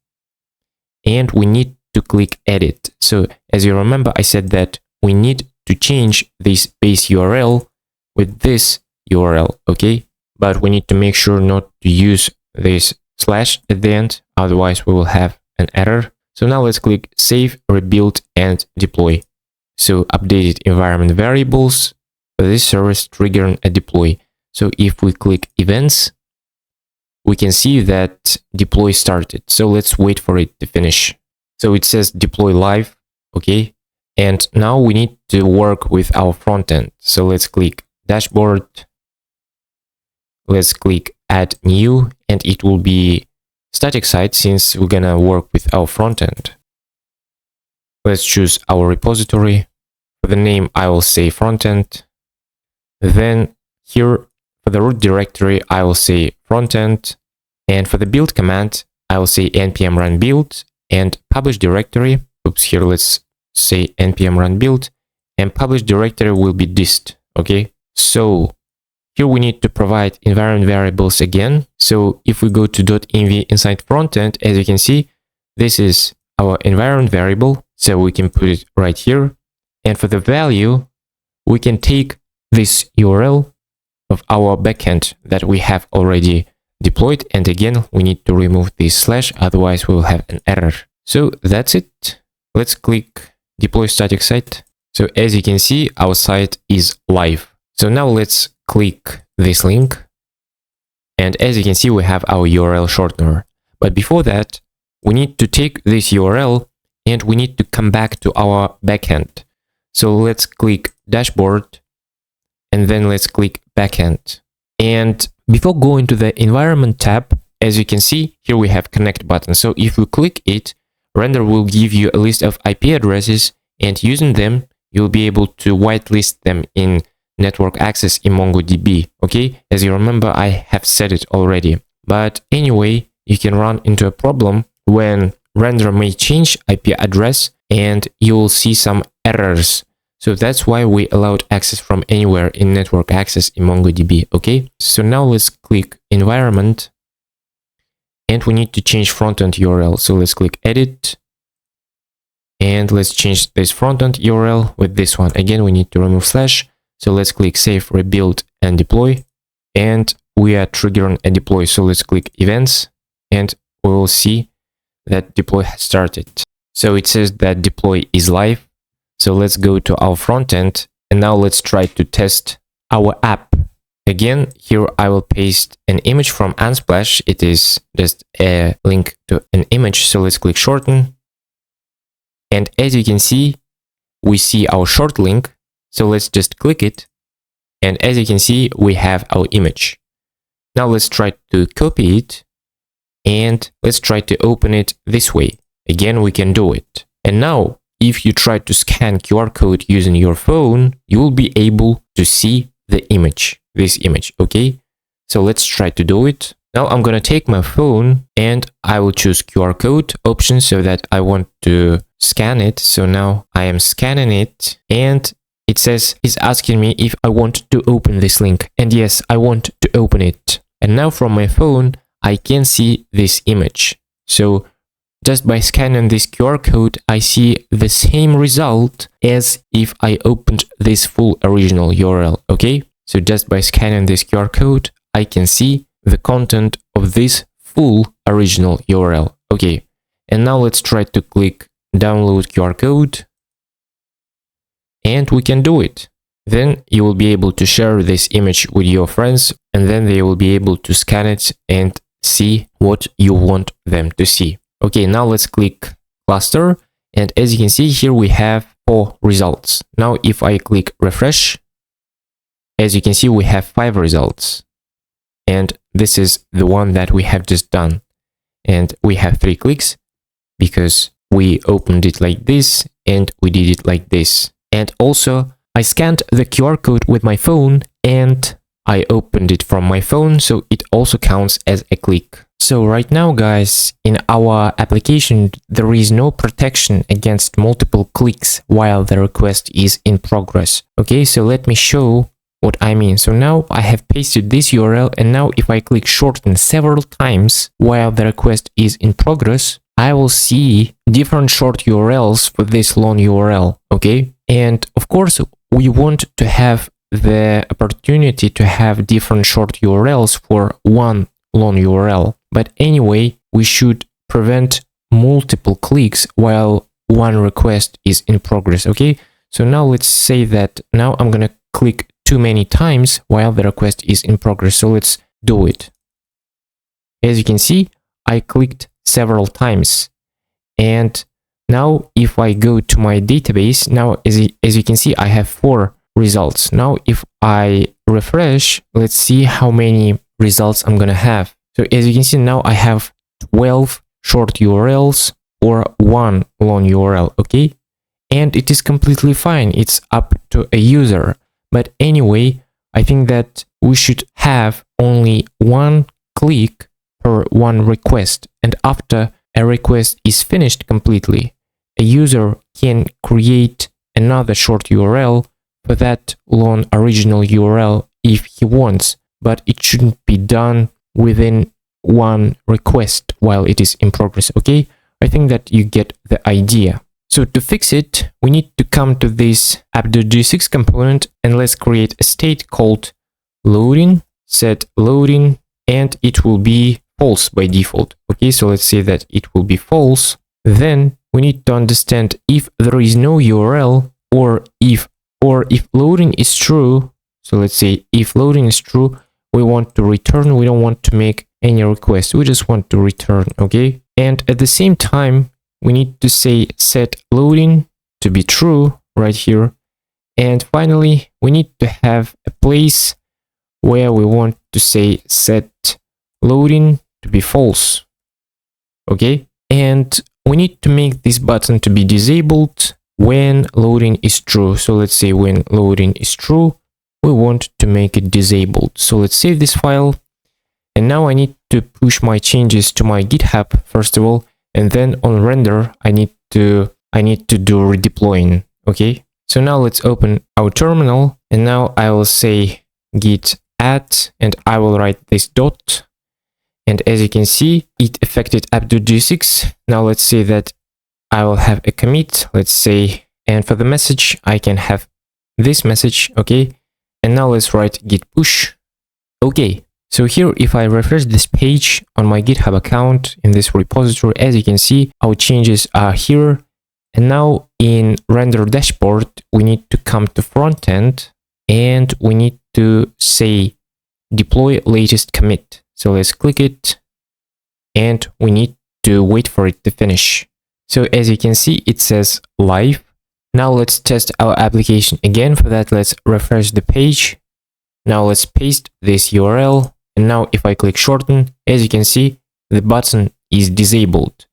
and we need to click edit. So as you remember, I said that we need to change this base URL with this URL, okay? But we need to make sure not to use this slash at the end, otherwise we will have an error. So now let's click save, rebuild and deploy. So updated environment variables for this service triggering a deploy. So if we click events, we can see that deploy started. So let's wait for it to finish. So it says deploy live, okay? And now we need to work with our frontend. So let's click dashboard. Let's click add new and it will be static site since we're gonna work with our frontend. Let's choose our repository. For the name, I will say frontend. Then here for the root directory, I will say frontend. And for the build command, I will say npm run build and publish directory. Oops, here let's say npm run build and publish directory will be dist. Okay, so here we need to provide environment variables again. So if we go to .env inside frontend, as you can see, this is our environment variable. So we can put it right here. And for the value, we can take this URL of our backend that we have already deployed. And again, we need to remove this slash, otherwise we will have an error. So that's it. Let's click deploy static site. So as you can see, our site is live. So now let's click this link. And as you can see, we have our URL shortener. But before that, we need to take this URL and we need to come back to our backend. So let's click dashboard and then let's click backend. And before going to the environment tab, as you can see, here we have connect button. So if you click it, Render will give you a list of IP addresses and using them, you'll be able to whitelist them in network access in MongoDB. Okay, as you remember, I have said it already. But anyway, you can run into a problem when Render may change IP address and you will see some errors. So that's why we allowed access from anywhere in network access in MongoDB. Okay, so now let's click environment and we need to change frontend URL. So let's click edit and let's change this frontend URL with this one. Again, we need to remove slash. So let's click save, rebuild and deploy. And we are triggering a deploy. So let's click events and we will see that deploy has started. So it says that deploy is live. So let's go to our frontend and now let's try to test our app. Again, here I will paste an image from Unsplash. It is just a link to an image. So let's click shorten. And as you can see, we see our short link. So let's just click it. And as you can see, we have our image. Now let's try to copy it. And let's try to open it this way. Again, we can do it. And now, if you try to scan QR code using your phone, you will be able to see the image, this image, okay? So let's try to do it. Now I'm gonna take my phone and I will choose QR code option so that I want to scan it. So now I am scanning it and it says, it's asking me if I want to open this link. And yes, I want to open it. And now from my phone, I can see this image. So just by scanning this QR code, I see the same result as if I opened this full original URL, okay? So just by scanning this QR code, I can see the content of this full original URL, okay? And now let's try to click download QR code. And we can do it. then you will be able to share this image with your friends, and then they will be able to scan it and see what you want them to see. Okay, now let's click cluster, and as you can see here we have 4 results. Now if I click refresh, as you can see we have 5 results, and this is the one that we have just done, and we have 3 clicks because we opened it like this and we did it like this. And also I scanned the QR code with my phone and I opened it from my phone, so it also counts as a click. So right now, guys, in our application, there is no protection against multiple clicks while the request is in progress. Okay, so let me show what I mean. So now I have pasted this URL, and now if I click shorten several times while the request is in progress, I will see different short URLs for this long URL. Okay, and of course, we want to have the opportunity to have different short URLs for one long URL. But anyway, we should prevent multiple clicks while one request is in progress. Okay, so now let's say that now I'm gonna click too many times while the request is in progress. So let's do it. As you can see, I clicked several times, and now if I go to my database, now as you can see I have 4 results. Now if I refresh, let's see how many results I'm gonna have. So as you can see now I have 12 short URLs or 1 long URL. Okay, and it is completely fine, it's up to a user. But anyway, I think that we should have only 1 click per 1 request, and after a request is finished completely, a user can create another short URL for that long original URL if he wants, but it shouldn't be done within 1 request while it is in progress. Okay, I think that you get the idea. So to fix it, we need to come to this app.js component, and let's create a state called loading, set loading, and it will be false by default. Okay, so let's say that it will be false. Then we need to understand if there is no URL, or if loading is true. So let's say if loading is true, we want to return, we don't want to make any request, we just want to return. Okay, and at the same time we need to say set loading to be true right here, and finally we need to have a place where we want to say set loading to be false. Okay, and we need to make this button to be disabled when loading is true. So let's say when loading is true, we want to make it disabled. So let's save this file, and now I need to push my changes to my GitHub first of all, and then on render I need to do redeploying. Okay, so now let's open our terminal, and now I will say git add, and I will write this dot, and as you can see it affected app.js. Now let's say that I will have a commit, let's say, and for the message I can have this message. Okay, and now let's write git push. Okay, so here if I refresh this page on my GitHub account in this repository, as you can see our changes are here. And now in render dashboard we need to come to Frontend, and we need to say deploy latest commit. So let's click it, and we need to wait for it to finish. So as you can see it says live. Now let's test our application again. For that, let's refresh the page. Now let's paste this URL, and now if I click shorten, as you can see the button is disabled,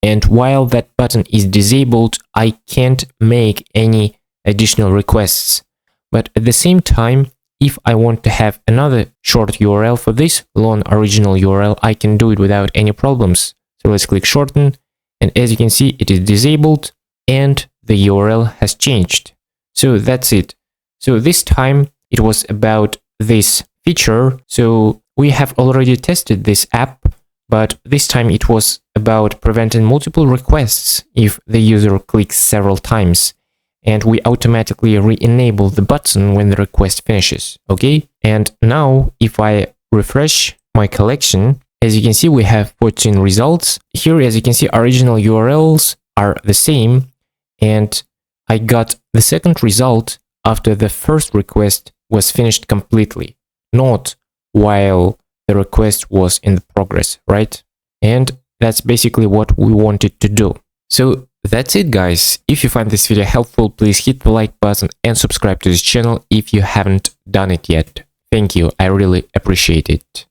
and while that button is disabled I can't make any additional requests. But at the same time, if I want to have another short URL for this long original URL, I can do it without any problems. So let's click shorten, and as you can see it is disabled and the URL has changed. So that's it. So this time it was about this feature. So we have already tested this app, but this time it was about preventing multiple requests if the user clicks several times, and we automatically re-enable the button when the request finishes. Okay, and now if I refresh my collection, as you can see we have 14 results. Here as you can see original URLs are the same, and I got the second result after the first request was finished completely, not while the request was in progress, right? And that's basically what we wanted to do. So that's it, guys. If you find this video helpful, please hit the like button and subscribe to this channel if you haven't done it yet. Thank you, I really appreciate it.